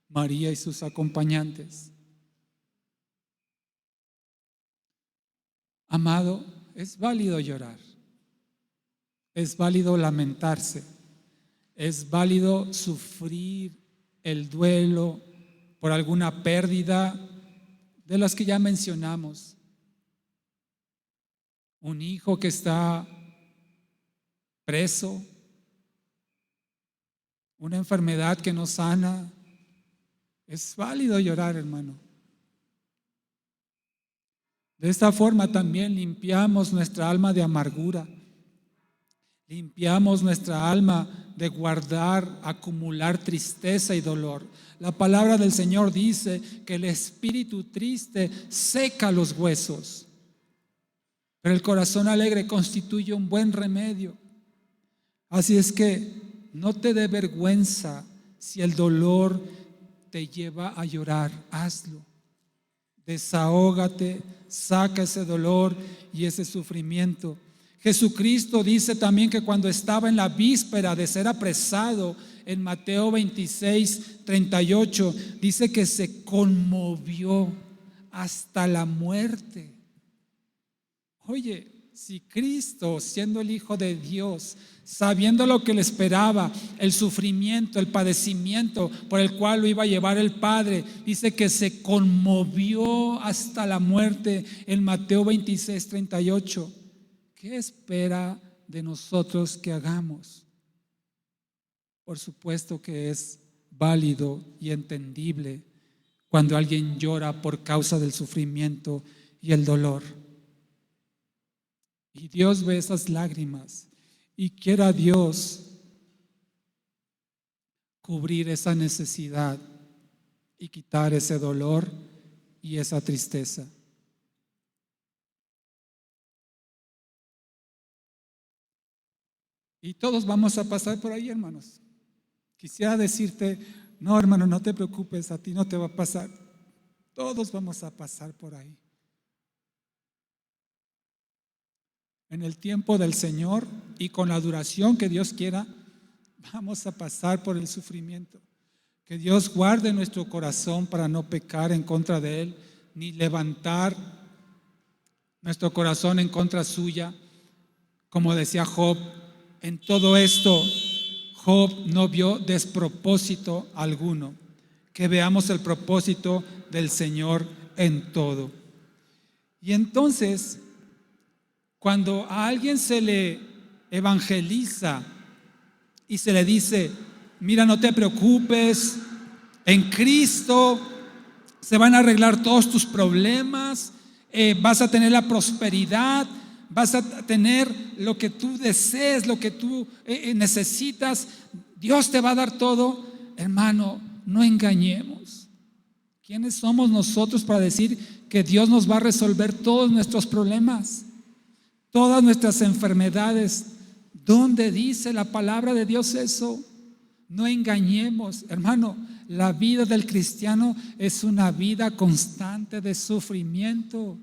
Speaker 1: María y sus acompañantes. Amado, es válido llorar, es válido lamentarse, es válido sufrir el duelo por alguna pérdida de las que ya mencionamos. Un hijo que está preso, una enfermedad que no sana. Es válido llorar, hermano. De esta forma también limpiamos nuestra alma de amargura. Limpiamos nuestra alma de guardar, acumular tristeza y dolor. La palabra del Señor dice que el espíritu triste seca los huesos, pero el corazón alegre constituye un buen remedio. Así es que no te dé vergüenza si el dolor te lleva a llorar, hazlo. Desahógate, saca ese dolor y ese sufrimiento. Jesucristo dice también que cuando estaba en la víspera de ser apresado, en Mateo 26:38, dice que se conmovió hasta la muerte. Oye, si Cristo, siendo el Hijo de Dios, sabiendo lo que le esperaba, el sufrimiento, el padecimiento por el cual lo iba a llevar el Padre, dice que se conmovió hasta la muerte en Mateo 26:38. ¿Qué espera de nosotros que hagamos? Por supuesto que es válido y entendible cuando alguien llora por causa del sufrimiento y el dolor. Y Dios ve esas lágrimas y quiera Dios cubrir esa necesidad y quitar ese dolor y esa tristeza. Y todos vamos a pasar por ahí, hermanos. Quisiera decirte, no, hermano, no te preocupes, a ti no te va a pasar. Todos vamos a pasar por ahí. En el tiempo del Señor y con la duración que Dios quiera, vamos a pasar por el sufrimiento. Que Dios guarde nuestro corazón para no pecar en contra de Él, ni levantar nuestro corazón en contra suya. Como decía Job, en todo esto Job no vio despropósito alguno. Que veamos el propósito del Señor en todo. Y entonces, cuando a alguien se le evangeliza y se le dice, mira, no te preocupes, en Cristo se van a arreglar todos tus problemas, vas a tener la prosperidad, vas a tener lo que tú desees, lo que tú necesitas, Dios te va a dar todo. Hermano, no engañemos. ¿Quiénes somos nosotros para decir que Dios nos va a resolver todos nuestros problemas, todas nuestras enfermedades? ¿Dónde dice la palabra de Dios eso? No engañemos, hermano. La vida del cristiano es una vida constante de sufrimiento.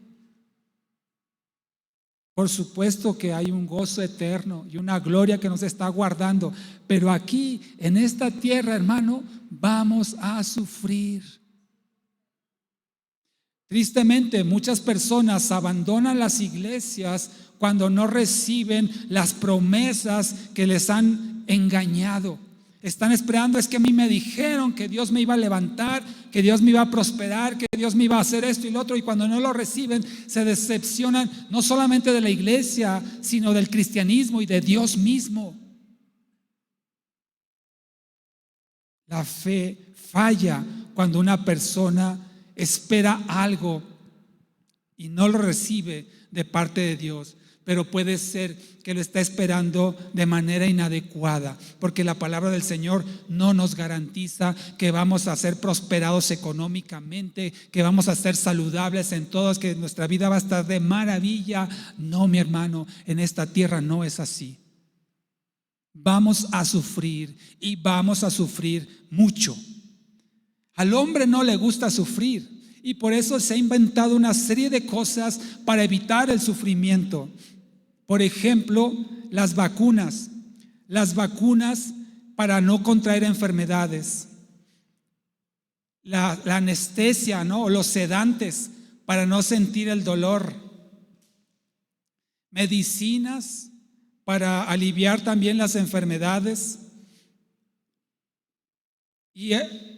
Speaker 1: Por supuesto que hay un gozo eterno y una gloria que nos está guardando, pero aquí en esta tierra, hermano, vamos a sufrir. Tristemente, muchas personas abandonan las iglesias cuando no reciben las promesas que les han engañado. Están esperando, es que a mí me dijeron que Dios me iba a levantar, que Dios me iba a prosperar, que Dios me iba a hacer esto y lo otro, y cuando no lo reciben se decepcionan no solamente de la iglesia, sino del cristianismo y de Dios mismo. La fe falla cuando una persona espera algo y no lo recibe de parte de Dios, pero puede ser que lo está esperando de manera inadecuada, porque la palabra del Señor no nos garantiza que vamos a ser prosperados económicamente, que vamos a ser saludables en todos, que nuestra vida va a estar de maravilla. No, mi hermano, en esta tierra no es así. Vamos a sufrir y vamos a sufrir mucho. Al hombre no le gusta sufrir y por eso se ha inventado una serie de cosas para evitar el sufrimiento. Por ejemplo, las vacunas para no contraer enfermedades, la anestesia, ¿no? O los sedantes para no sentir el dolor, medicinas para aliviar también las enfermedades. Y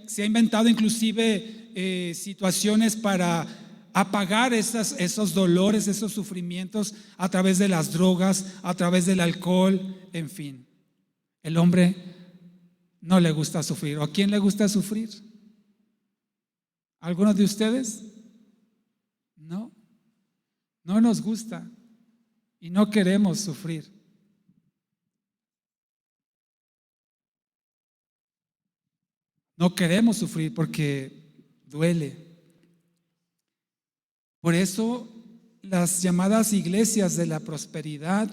Speaker 1: se ha inventado inclusive situaciones para apagar esos dolores, esos sufrimientos a través de las drogas, a través del alcohol, en fin. El hombre no le gusta sufrir. ¿O a quién le gusta sufrir? ¿Algunos de ustedes? No, no nos gusta y no queremos sufrir. No queremos sufrir porque duele. Por eso las llamadas iglesias de la prosperidad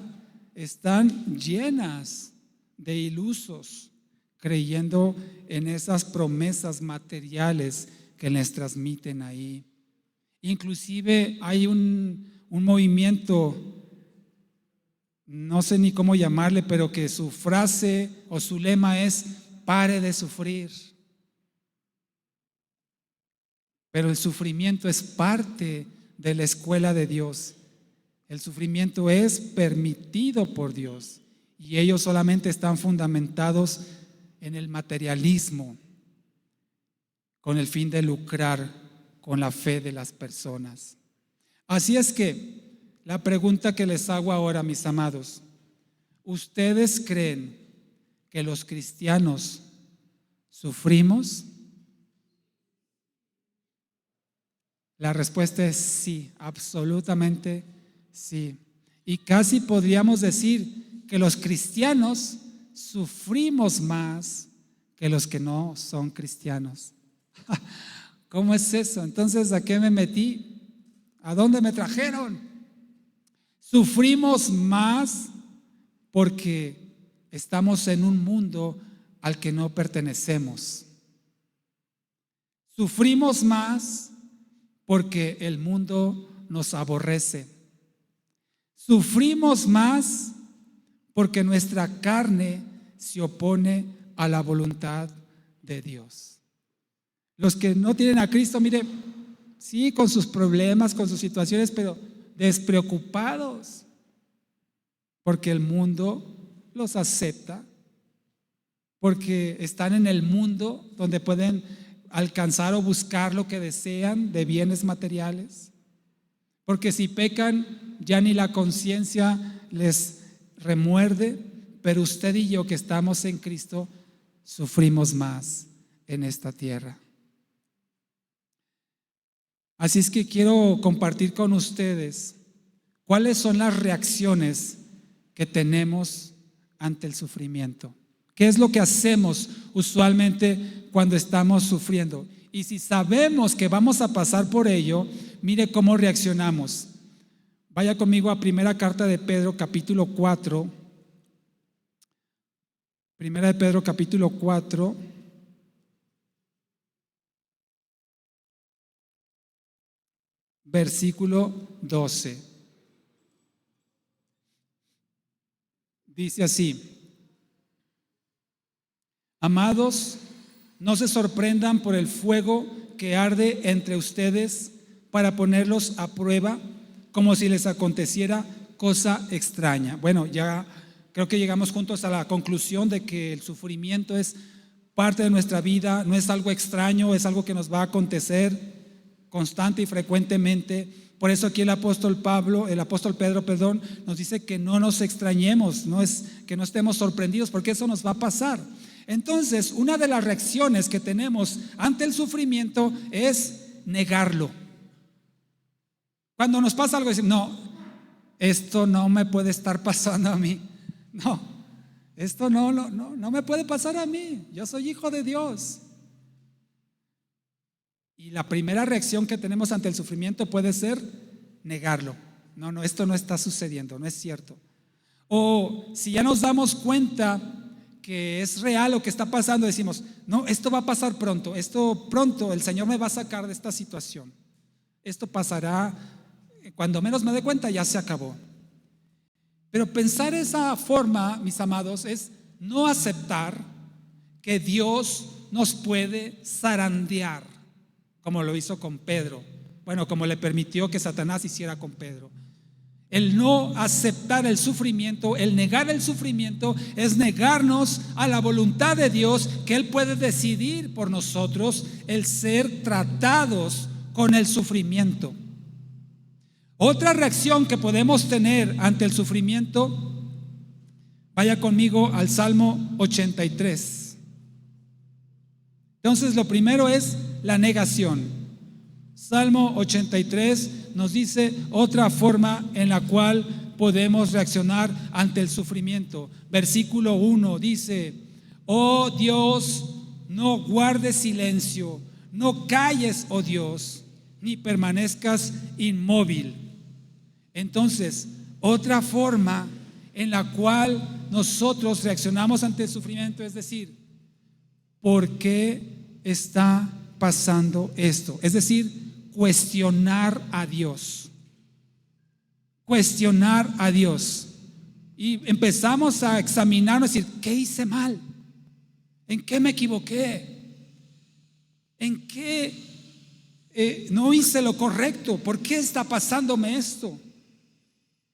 Speaker 1: están llenas de ilusos, creyendo en esas promesas materiales que les transmiten ahí. Inclusive hay un movimiento, no sé ni cómo llamarle, pero que su frase o su lema es: pare de sufrir. Pero el sufrimiento es parte de la escuela de Dios. El sufrimiento es permitido por Dios y ellos solamente están fundamentados en el materialismo, con el fin de lucrar con la fe de las personas. Así es que la pregunta que les hago ahora, mis amados: ¿ustedes creen que los cristianos sufrimos? La respuesta es sí, absolutamente sí. Y casi podríamos decir que los cristianos sufrimos más que los que no son cristianos. ¿Cómo es eso? Entonces, ¿a qué me metí? ¿A dónde me trajeron? Sufrimos más porque estamos en un mundo al que no pertenecemos. Sufrimos más porque el mundo nos aborrece. Sufrimos más porque nuestra carne se opone a la voluntad de Dios. Los que no tienen a Cristo, mire, sí, con sus problemas, con sus situaciones, pero despreocupados, porque el mundo los acepta, porque están en el mundo donde pueden alcanzar o buscar lo que desean de bienes materiales, porque si pecan ya ni la conciencia les remuerde. Pero usted y yo, que estamos en Cristo, sufrimos más en esta tierra. Así es que quiero compartir con ustedes cuáles son las reacciones que tenemos ante el sufrimiento. ¿Qué es lo que hacemos usualmente cuando estamos sufriendo? Y si sabemos que vamos a pasar por ello, mire cómo reaccionamos. Vaya conmigo a primera carta de Pedro, capítulo 4. Primera de Pedro, capítulo 4. Versículo 12. Dice así: amados, no se sorprendan por el fuego que arde entre ustedes para ponerlos a prueba, como si les aconteciera cosa extraña. Bueno, ya creo que llegamos juntos a la conclusión de que el sufrimiento es parte de nuestra vida, no es algo extraño, es algo que nos va a acontecer constante y frecuentemente. Por eso aquí el apóstol Pedro, nos dice que no nos extrañemos, no es que no estemos sorprendidos, porque eso nos va a pasar. Entonces, una de las reacciones que tenemos ante el sufrimiento es negarlo. Cuando nos pasa algo, decimos, no, esto no me puede estar pasando a mí. No, esto no me puede pasar a mí. Yo soy hijo de Dios. Y la primera reacción que tenemos ante el sufrimiento puede ser negarlo. No, esto no está sucediendo, no es cierto. O si ya nos damos cuenta que es real lo que está pasando, decimos, no, esto va a pasar pronto, esto pronto el Señor me va a sacar de esta situación. Esto pasará, cuando menos me dé cuenta ya se acabó. Pero pensar esa forma, mis amados, es no aceptar que Dios nos puede zarandear, como lo hizo con Pedro. Bueno, como le permitió que Satanás hiciera con Pedro. El no aceptar el sufrimiento, el negar el sufrimiento, es negarnos a la voluntad de Dios, que Él puede decidir por nosotros el ser tratados con el sufrimiento. Otra reacción que podemos tener ante el sufrimiento, vaya conmigo al Salmo 83. Entonces, lo primero es la negación. Salmo 83 nos dice otra forma en la cual podemos reaccionar ante el sufrimiento. Versículo 1 dice: oh Dios, no guardes silencio, no calles, oh Dios, ni permanezcas inmóvil. Entonces, otra forma en la cual nosotros reaccionamos ante el sufrimiento es decir, ¿por qué está pasando esto? Es decir, cuestionar a Dios. Cuestionar a Dios. Y empezamos a examinarnos y decir, ¿qué hice mal? ¿En qué me equivoqué? ¿En qué no hice lo correcto? ¿Por qué está pasándome esto?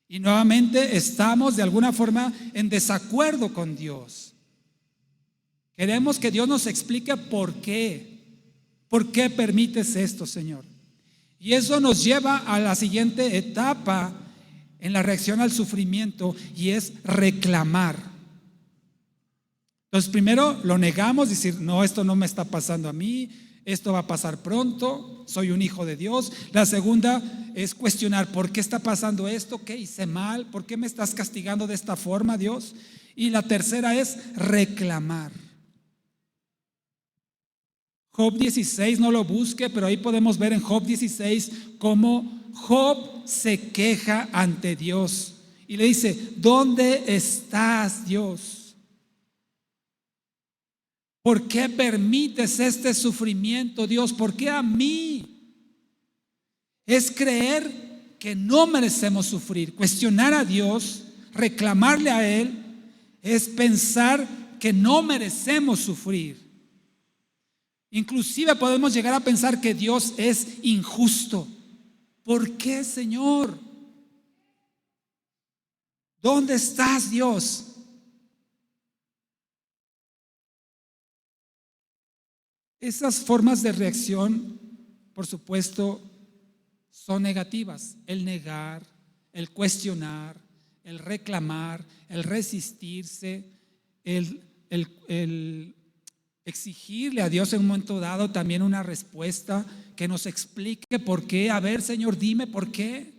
Speaker 1: Y nuevamente estamos de alguna forma en desacuerdo con Dios. Queremos que Dios nos explique por qué. ¿Por qué permites esto, Señor? Y eso nos lleva a la siguiente etapa en la reacción al sufrimiento, y es reclamar. Entonces, primero lo negamos, decir, no, esto no me está pasando a mí, esto va a pasar pronto, soy un hijo de Dios. La segunda es cuestionar, ¿por qué está pasando esto? ¿Qué hice mal? ¿Por qué me estás castigando de esta forma, Dios? Y la tercera es reclamar. Job 16, no lo busque, pero ahí podemos ver en Job 16 cómo Job se queja ante Dios y le dice, ¿dónde estás, Dios? ¿Por qué permites este sufrimiento, Dios? ¿Por qué a mí? Es creer que no merecemos sufrir. Cuestionar a Dios, reclamarle a Él, es pensar que no merecemos sufrir. Inclusive podemos llegar a pensar que Dios es injusto. ¿Por qué, Señor? ¿Dónde estás, Dios? Esas formas de reacción, por supuesto, son negativas. El negar, el cuestionar, el reclamar, el resistirse, el exigirle a Dios en un momento dado también una respuesta que nos explique por qué. A ver, Señor, dime por qué.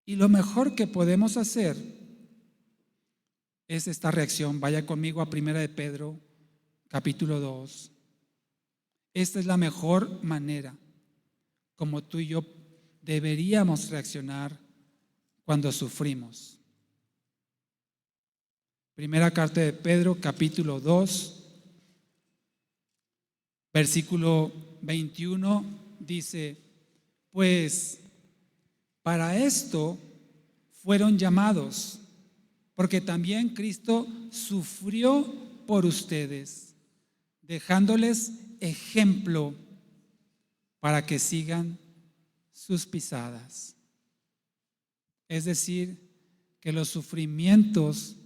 Speaker 1: Y lo mejor que podemos hacer es esta reacción. Vaya conmigo a 1 de Pedro, capítulo 2. Esta es la mejor manera como tú y yo deberíamos reaccionar cuando sufrimos. Primera carta de Pedro, capítulo 2, versículo 21, dice, pues para esto fueron llamados, porque también Cristo sufrió por ustedes, dejándoles ejemplo para que sigan sus pisadas. Es decir, que los sufrimientos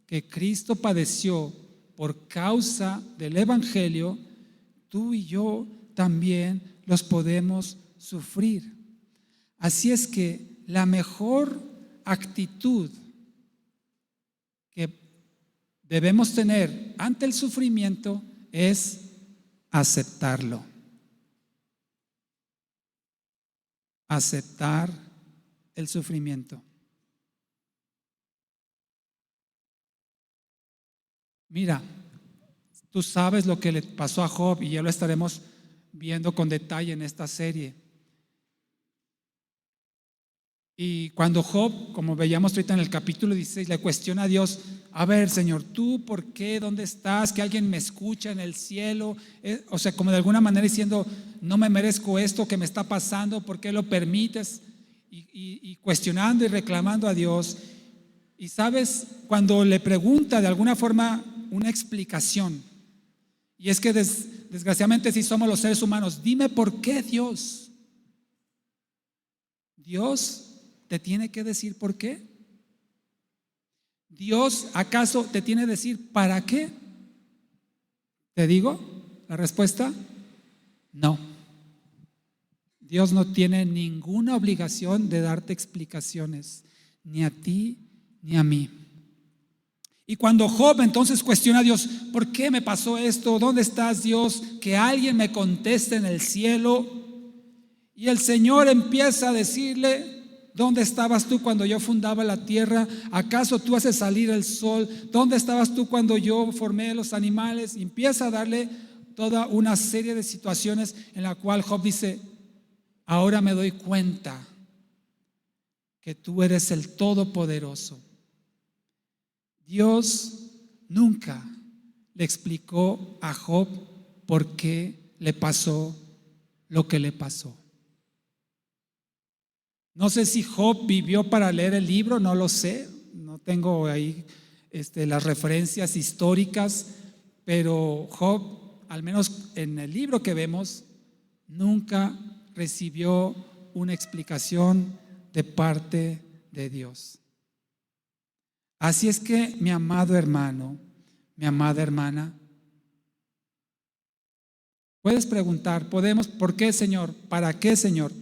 Speaker 1: que Cristo padeció por causa del Evangelio, tú y yo también los podemos sufrir. Así es que la mejor actitud que debemos tener ante el sufrimiento es aceptarlo. Aceptar el sufrimiento. Mira, tú sabes lo que le pasó a Job y ya lo estaremos viendo con detalle en esta serie. Y cuando Job, como veíamos ahorita en el capítulo 16, le cuestiona a Dios: a ver, Señor, ¿tú por qué? ¿Dónde estás? ¿Que alguien me escucha en el cielo? O sea, como de alguna manera diciendo: no me merezco esto que me está pasando, ¿por qué lo permites? Y cuestionando y reclamando a Dios. Y sabes, cuando le pregunta de alguna forma una explicación, y es que desgraciadamente si somos los seres humanos, dime por qué, Dios. Dios te tiene que decir por qué. Dios, ¿acaso te tiene que decir para qué? ¿Te digo la respuesta? No. Dios no tiene ninguna obligación de darte explicaciones, ni a ti ni a mí. Y cuando Job entonces cuestiona a Dios: ¿por qué me pasó esto? ¿Dónde estás, Dios? Que alguien me conteste en el cielo. Y el Señor empieza a decirle: ¿dónde estabas tú cuando yo fundaba la tierra? ¿Acaso tú haces salir el sol? ¿Dónde estabas tú cuando yo formé los animales? Y empieza a darle toda una serie de situaciones en la cual Job dice: ahora me doy cuenta que tú eres el Todopoderoso. Dios nunca le explicó a Job por qué le pasó lo que le pasó. No sé si Job vivió para leer el libro, no lo sé, no tengo ahí las referencias históricas, pero Job, al menos en el libro que vemos, nunca recibió una explicación de parte de Dios. Así es que, mi amado hermano, mi amada hermana, puedes preguntar, ¿por qué, Señor? ¿Para qué, Señor?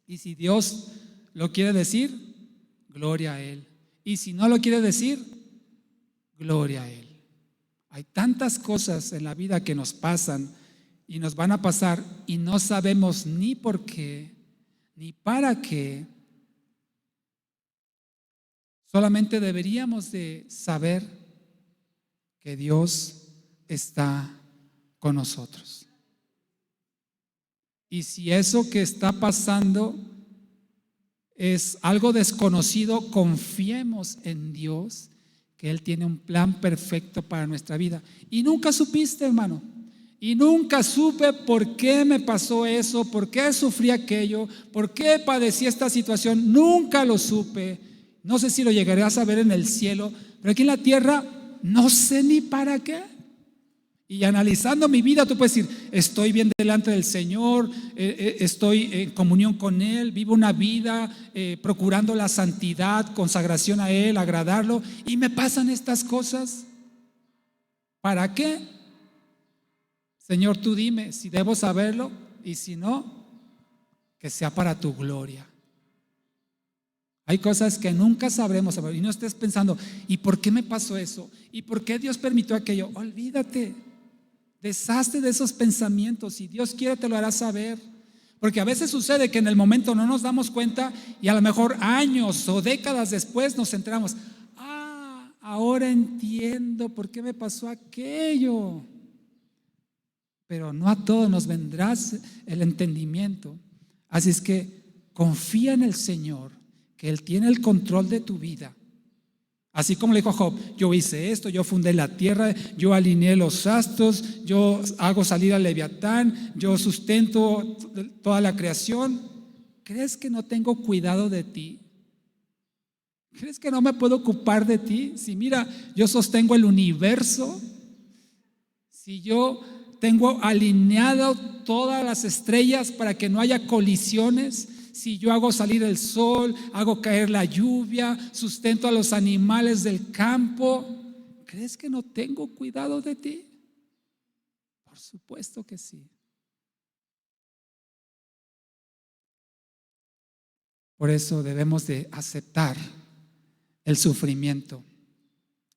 Speaker 1: Y si Dios lo quiere decir, gloria a Él. Y si no lo quiere decir, gloria a Él. Hay tantas cosas en la vida que nos pasan y nos van a pasar y no sabemos ni por qué, ni para qué. Solamente deberíamos de saber que Dios está con nosotros. Y si eso que está pasando es algo desconocido, confiemos en Dios, que Él tiene un plan perfecto para nuestra vida. Y nunca supiste, hermano, y nunca supe por qué me pasó eso, por qué sufrí aquello, por qué padecí esta situación. Nunca lo supe. No sé si lo llegaré a saber en el cielo, pero aquí en la tierra no sé ni para qué. Y analizando mi vida, tú puedes decir: estoy bien delante del Señor, estoy en comunión con Él, vivo una vida procurando la santidad, consagración a Él, agradarlo, y me pasan estas cosas. ¿Para qué? Señor, tú dime si debo saberlo, y si no, que sea para tu gloria. Hay cosas que nunca sabremos, y no estés pensando: ¿y por qué me pasó eso? ¿Y por qué Dios permitió aquello? Olvídate. Deshazte de esos pensamientos. Si Dios quiere, te lo hará saber. Porque a veces sucede que en el momento no nos damos cuenta y a lo mejor años o décadas después nos enteramos: ahora entiendo por qué me pasó aquello. Pero no a todos nos vendrá el entendimiento. Así es que confía en el Señor, que Él tiene el control de tu vida. Así como le dijo a Job: yo hice esto, yo fundé la tierra, yo alineé los astros, yo hago salir al Leviatán, yo sustento toda la creación. ¿Crees que no tengo cuidado de ti? ¿Crees que no me puedo ocupar de ti? Si mira, yo sostengo el universo, si yo tengo alineado todas las estrellas para que no haya colisiones. Si yo hago salir el sol, hago caer la lluvia, sustento a los animales del campo, ¿crees que no tengo cuidado de ti? Por supuesto que sí. Por eso debemos de aceptar el sufrimiento.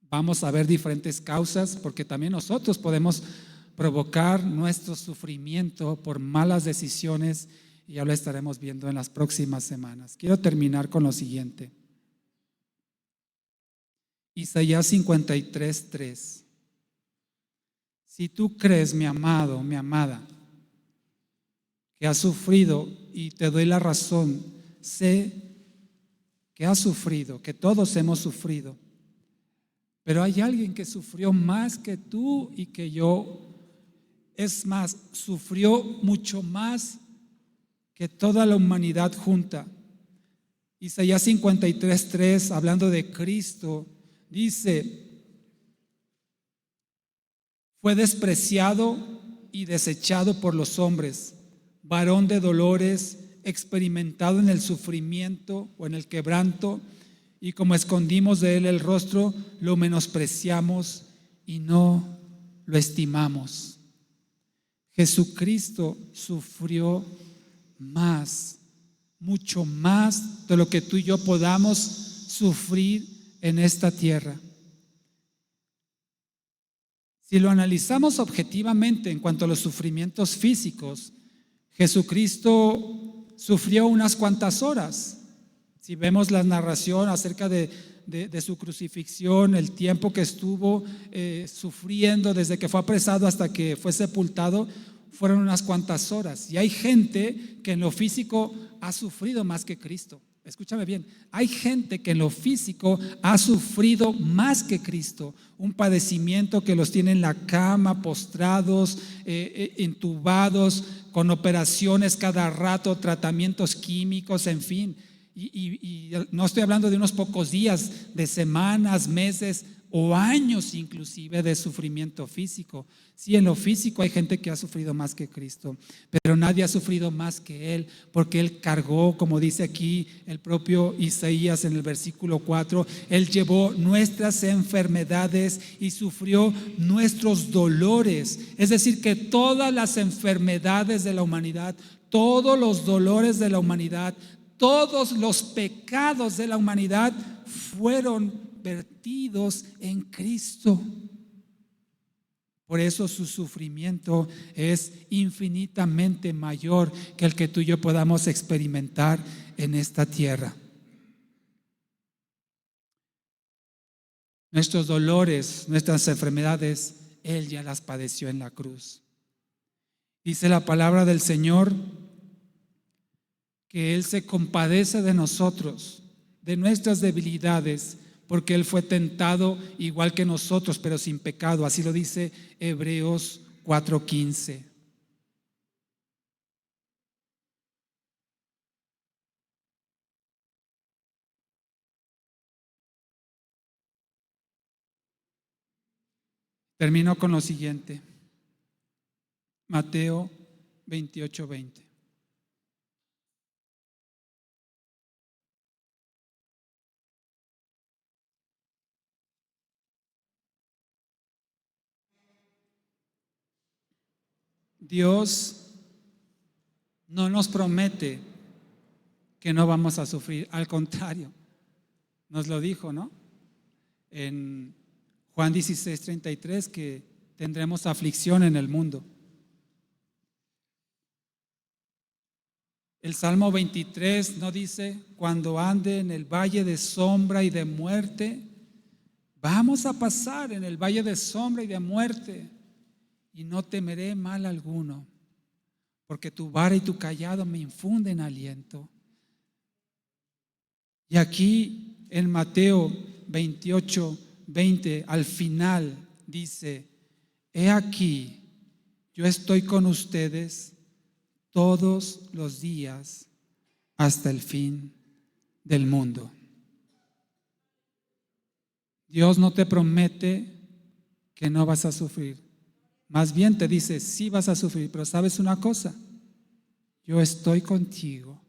Speaker 1: Vamos a ver diferentes causas, porque también nosotros podemos provocar nuestro sufrimiento por malas decisiones, y ya lo estaremos viendo en las próximas semanas. Quiero terminar con lo siguiente. Isaías 53:3. Si tú crees, mi amado, mi amada, que has sufrido, y te doy la razón, sé que has sufrido, que todos hemos sufrido, pero hay alguien que sufrió más que tú y que yo. Es más, sufrió mucho más que toda la humanidad junta. Isaías 53:3, hablando de Cristo, dice: fue despreciado y desechado por los hombres, varón de dolores, experimentado en el sufrimiento o en el quebranto, y como escondimos de él el rostro, lo menospreciamos y no lo estimamos. Jesucristo sufrió más, mucho más de lo que tú y yo podamos sufrir en esta tierra. Si lo analizamos objetivamente en cuanto a los sufrimientos físicos, Jesucristo sufrió unas cuantas horas. Si vemos la narración acerca de su crucifixión, el tiempo que estuvo sufriendo desde que fue apresado hasta que fue sepultado, fueron unas cuantas horas. Y hay gente que en lo físico ha sufrido más que Cristo. Escúchame bien, hay gente que en lo físico ha sufrido más que Cristo, un padecimiento que los tiene en la cama, postrados, intubados, con operaciones cada rato, tratamientos químicos, en fin. Y no estoy hablando de unos pocos días, de semanas, meses o años inclusive de sufrimiento físico. Sí, en lo físico hay gente que ha sufrido más que Cristo, pero nadie ha sufrido más que Él, porque Él cargó, como dice aquí el propio Isaías en el versículo 4, Él llevó nuestras enfermedades y sufrió nuestros dolores. Es decir, que todas las enfermedades de la humanidad, todos los dolores de la humanidad, todos los pecados de la humanidad fueron vertidos en Cristo. Por eso su sufrimiento es infinitamente mayor que el que tú y yo podamos experimentar en esta tierra. Nuestros dolores, nuestras enfermedades, Él ya las padeció en la cruz. Dice la palabra del Señor que Él se compadece de nosotros, de nuestras debilidades, porque Él fue tentado igual que nosotros, pero sin pecado. Así lo dice Hebreos 4:15. Termino con lo siguiente. Mateo 28:20. Dios no nos promete que no vamos a sufrir, al contrario, nos lo dijo, ¿no? En Juan 16:33, que tendremos aflicción en el mundo. El Salmo 23 no dice: cuando ande en el valle de sombra y de muerte. Vamos a pasar en el valle de sombra y de muerte, y no temeré mal alguno, porque tu vara y tu cayado me infunden aliento. Y aquí en Mateo 28:20, al final dice: he aquí, yo estoy con ustedes todos los días hasta el fin del mundo. Dios no te promete que no vas a sufrir. Más bien te dice, sí vas a sufrir, pero ¿sabes una cosa? Yo estoy contigo.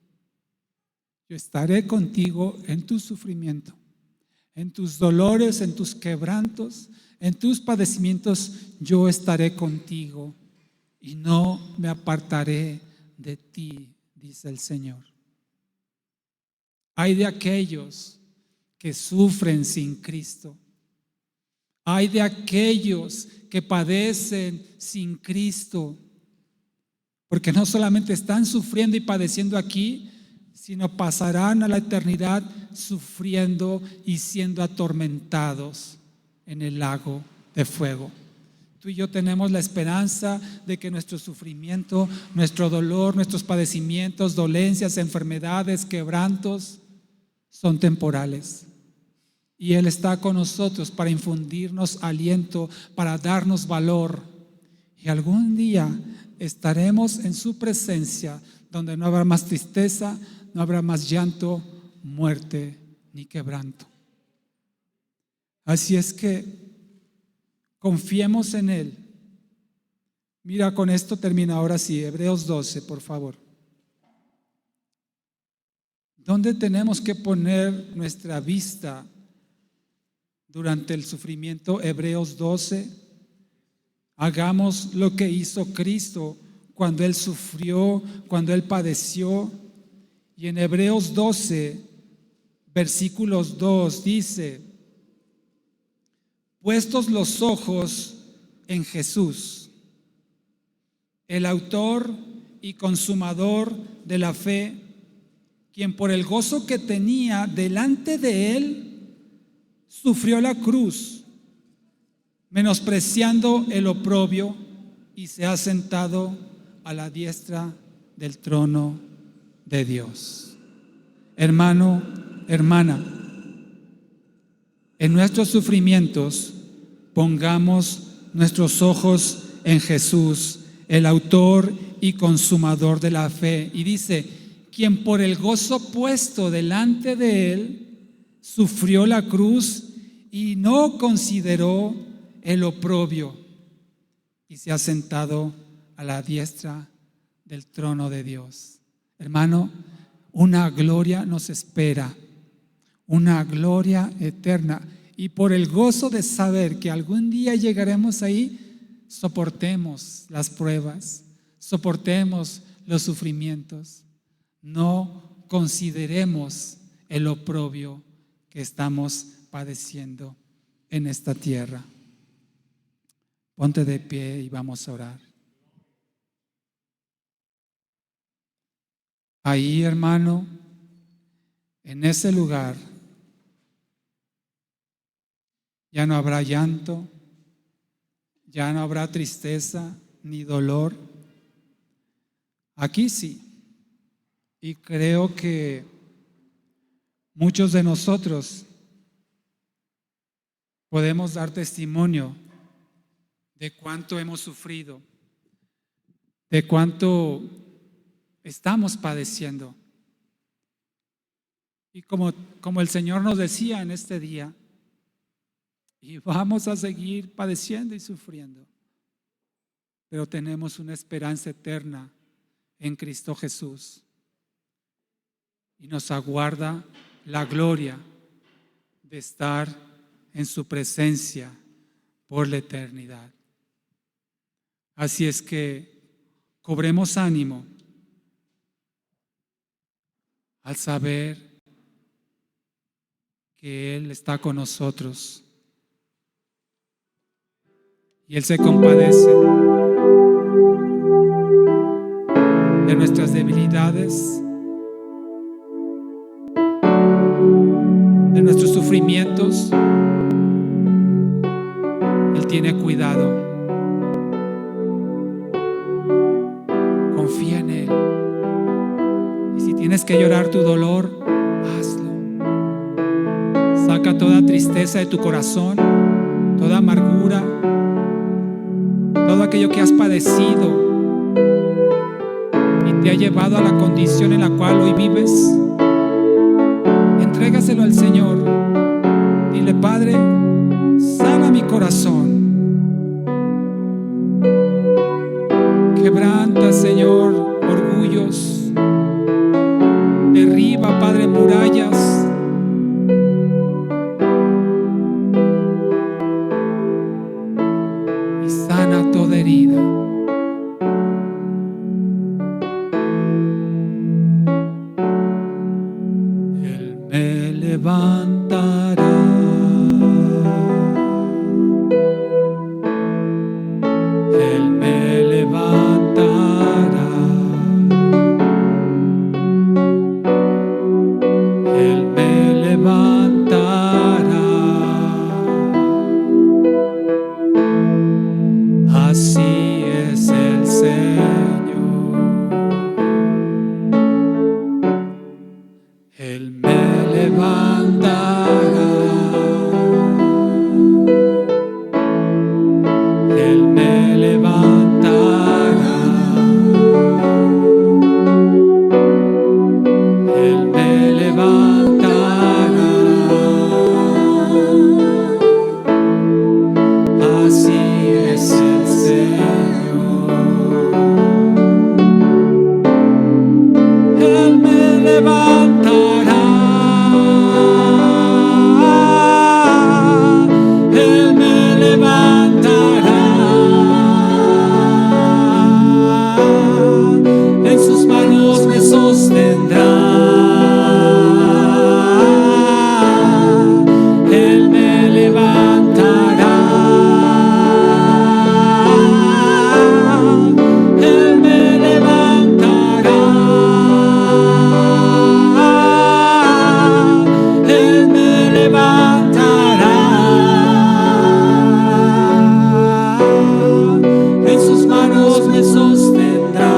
Speaker 1: Yo estaré contigo en tu sufrimiento, en tus dolores, en tus quebrantos, en tus padecimientos. Yo estaré contigo y no me apartaré de ti, dice el Señor. Hay de aquellos que sufren sin Cristo. Hay de aquellos que padecen sin Cristo, porque no solamente están sufriendo y padeciendo aquí, sino pasarán a la eternidad sufriendo y siendo atormentados en el lago de fuego. Tú y yo tenemos la esperanza de que nuestro sufrimiento, nuestro dolor, nuestros padecimientos, dolencias, enfermedades, quebrantos son temporales. Y Él está con nosotros para infundirnos aliento, para darnos valor. Y algún día estaremos en su presencia, donde no habrá más tristeza, no habrá más llanto, muerte ni quebranto. Así es que confiemos en Él. Mira, con esto termina ahora sí, Hebreos 12, por favor. ¿Dónde tenemos que poner nuestra vista durante el sufrimiento? Hebreos 12. Hagamos lo que hizo Cristo cuando Él sufrió, cuando Él padeció. Y en Hebreos 12, versículos 2 dice: puestos los ojos en Jesús, el autor y consumador de la fe, quien por el gozo que tenía delante de Él sufrió la cruz, menospreciando el oprobio, y se ha sentado a la diestra del trono de Dios. Hermano, hermana, en nuestros sufrimientos pongamos nuestros ojos en Jesús, el autor y consumador de la fe. Y dice: quien por el gozo puesto delante de Él sufrió la cruz y no consideró el oprobio, y se ha sentado a la diestra del trono de Dios. Hermano, una gloria nos espera, una gloria eterna. Y por el gozo de saber que algún día llegaremos ahí, soportemos las pruebas, soportemos los sufrimientos. No consideremos el oprobio que estamos padeciendo en esta tierra. Ponte de pie y vamos a orar. Ahí, hermano, en ese lugar, ya no habrá llanto, ya no habrá tristeza ni dolor. Aquí sí. Y creo que muchos de nosotros podemos dar testimonio de cuánto hemos sufrido, de cuánto estamos padeciendo. Y como el Señor nos decía en este día, y vamos a seguir padeciendo y sufriendo, pero tenemos una esperanza eterna en Cristo Jesús. Y nos aguarda la gloria de estar en su presencia por la eternidad. Así es que cobremos ánimo al saber que Él está con nosotros y Él se compadece de nuestras debilidades, de nuestros sufrimientos. Él tiene cuidado. Confía en Él. Y si tienes que llorar tu dolor, hazlo. Saca toda tristeza de tu corazón, toda amargura, todo aquello que has padecido y te ha llevado a la condición en la cual hoy vives. Entrégaselo al Señor. Dile: Padre, sana mi corazón. levantará. Él me levantará. Él me levantará. Así es el Señor. Él me levantará. Él me levantará. Él me levantará. Así es el Señor. Él me levantará. Él me levantará. En sus manos me sostendrá. Él me levantará. Él me levantará. Él me levantará. En sus manos me sostendrá.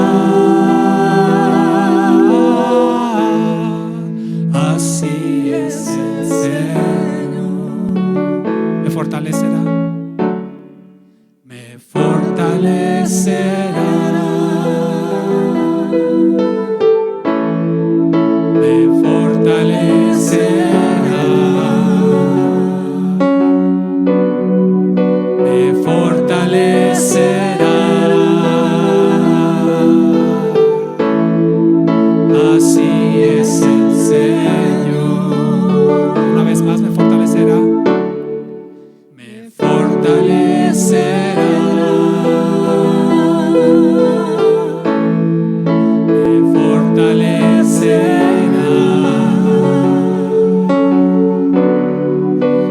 Speaker 1: Así es el Señor. Me fortalecerá. Me fortalecerá. Me fortalecerá. Me fortalecerá. Así es el Señor. Una vez más, me fortalecerá. Me fortalecerá. Me fortalecerá.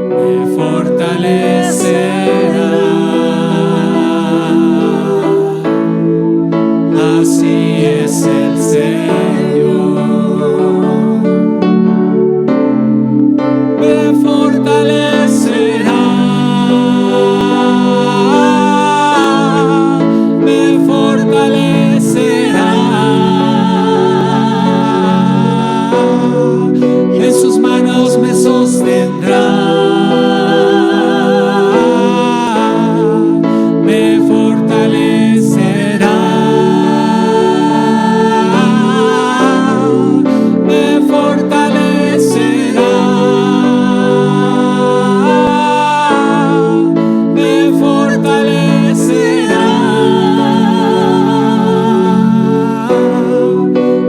Speaker 1: Me fortalecerá. Así es el Señor. Me fortalecerá. Me fortalecerá. En sus manos me sostendrá. Me fortalecerá. Me fortalecerá. Me fortalecerá.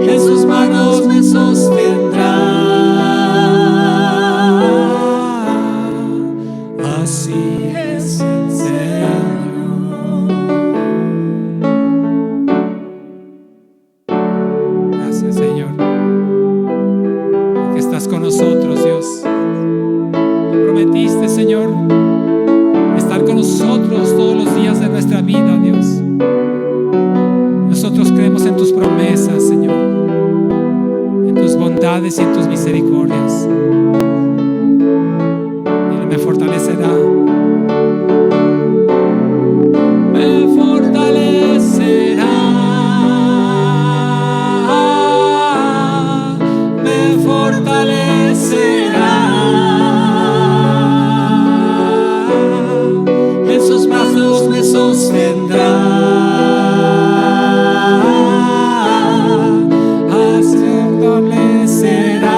Speaker 1: En sus manos me sostendrá. Así es el Señor. Gracias, Señor, que estás con nosotros, Dios. Tú prometiste, Señor, estar con nosotros todos los días de nuestra vida, Dios. Nosotros creemos en tus promesas, Señor, en tus bondades y en tus misericordias. Él me fortalecerá. Me fortalecerá. Me fortalecerá. En sus brazos me sostendrá. Así fortalecerá.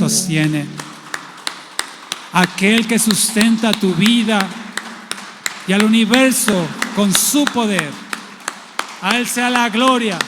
Speaker 1: sostiene. Aquel que sustenta tu vida y al universo con su poder. A Él sea la gloria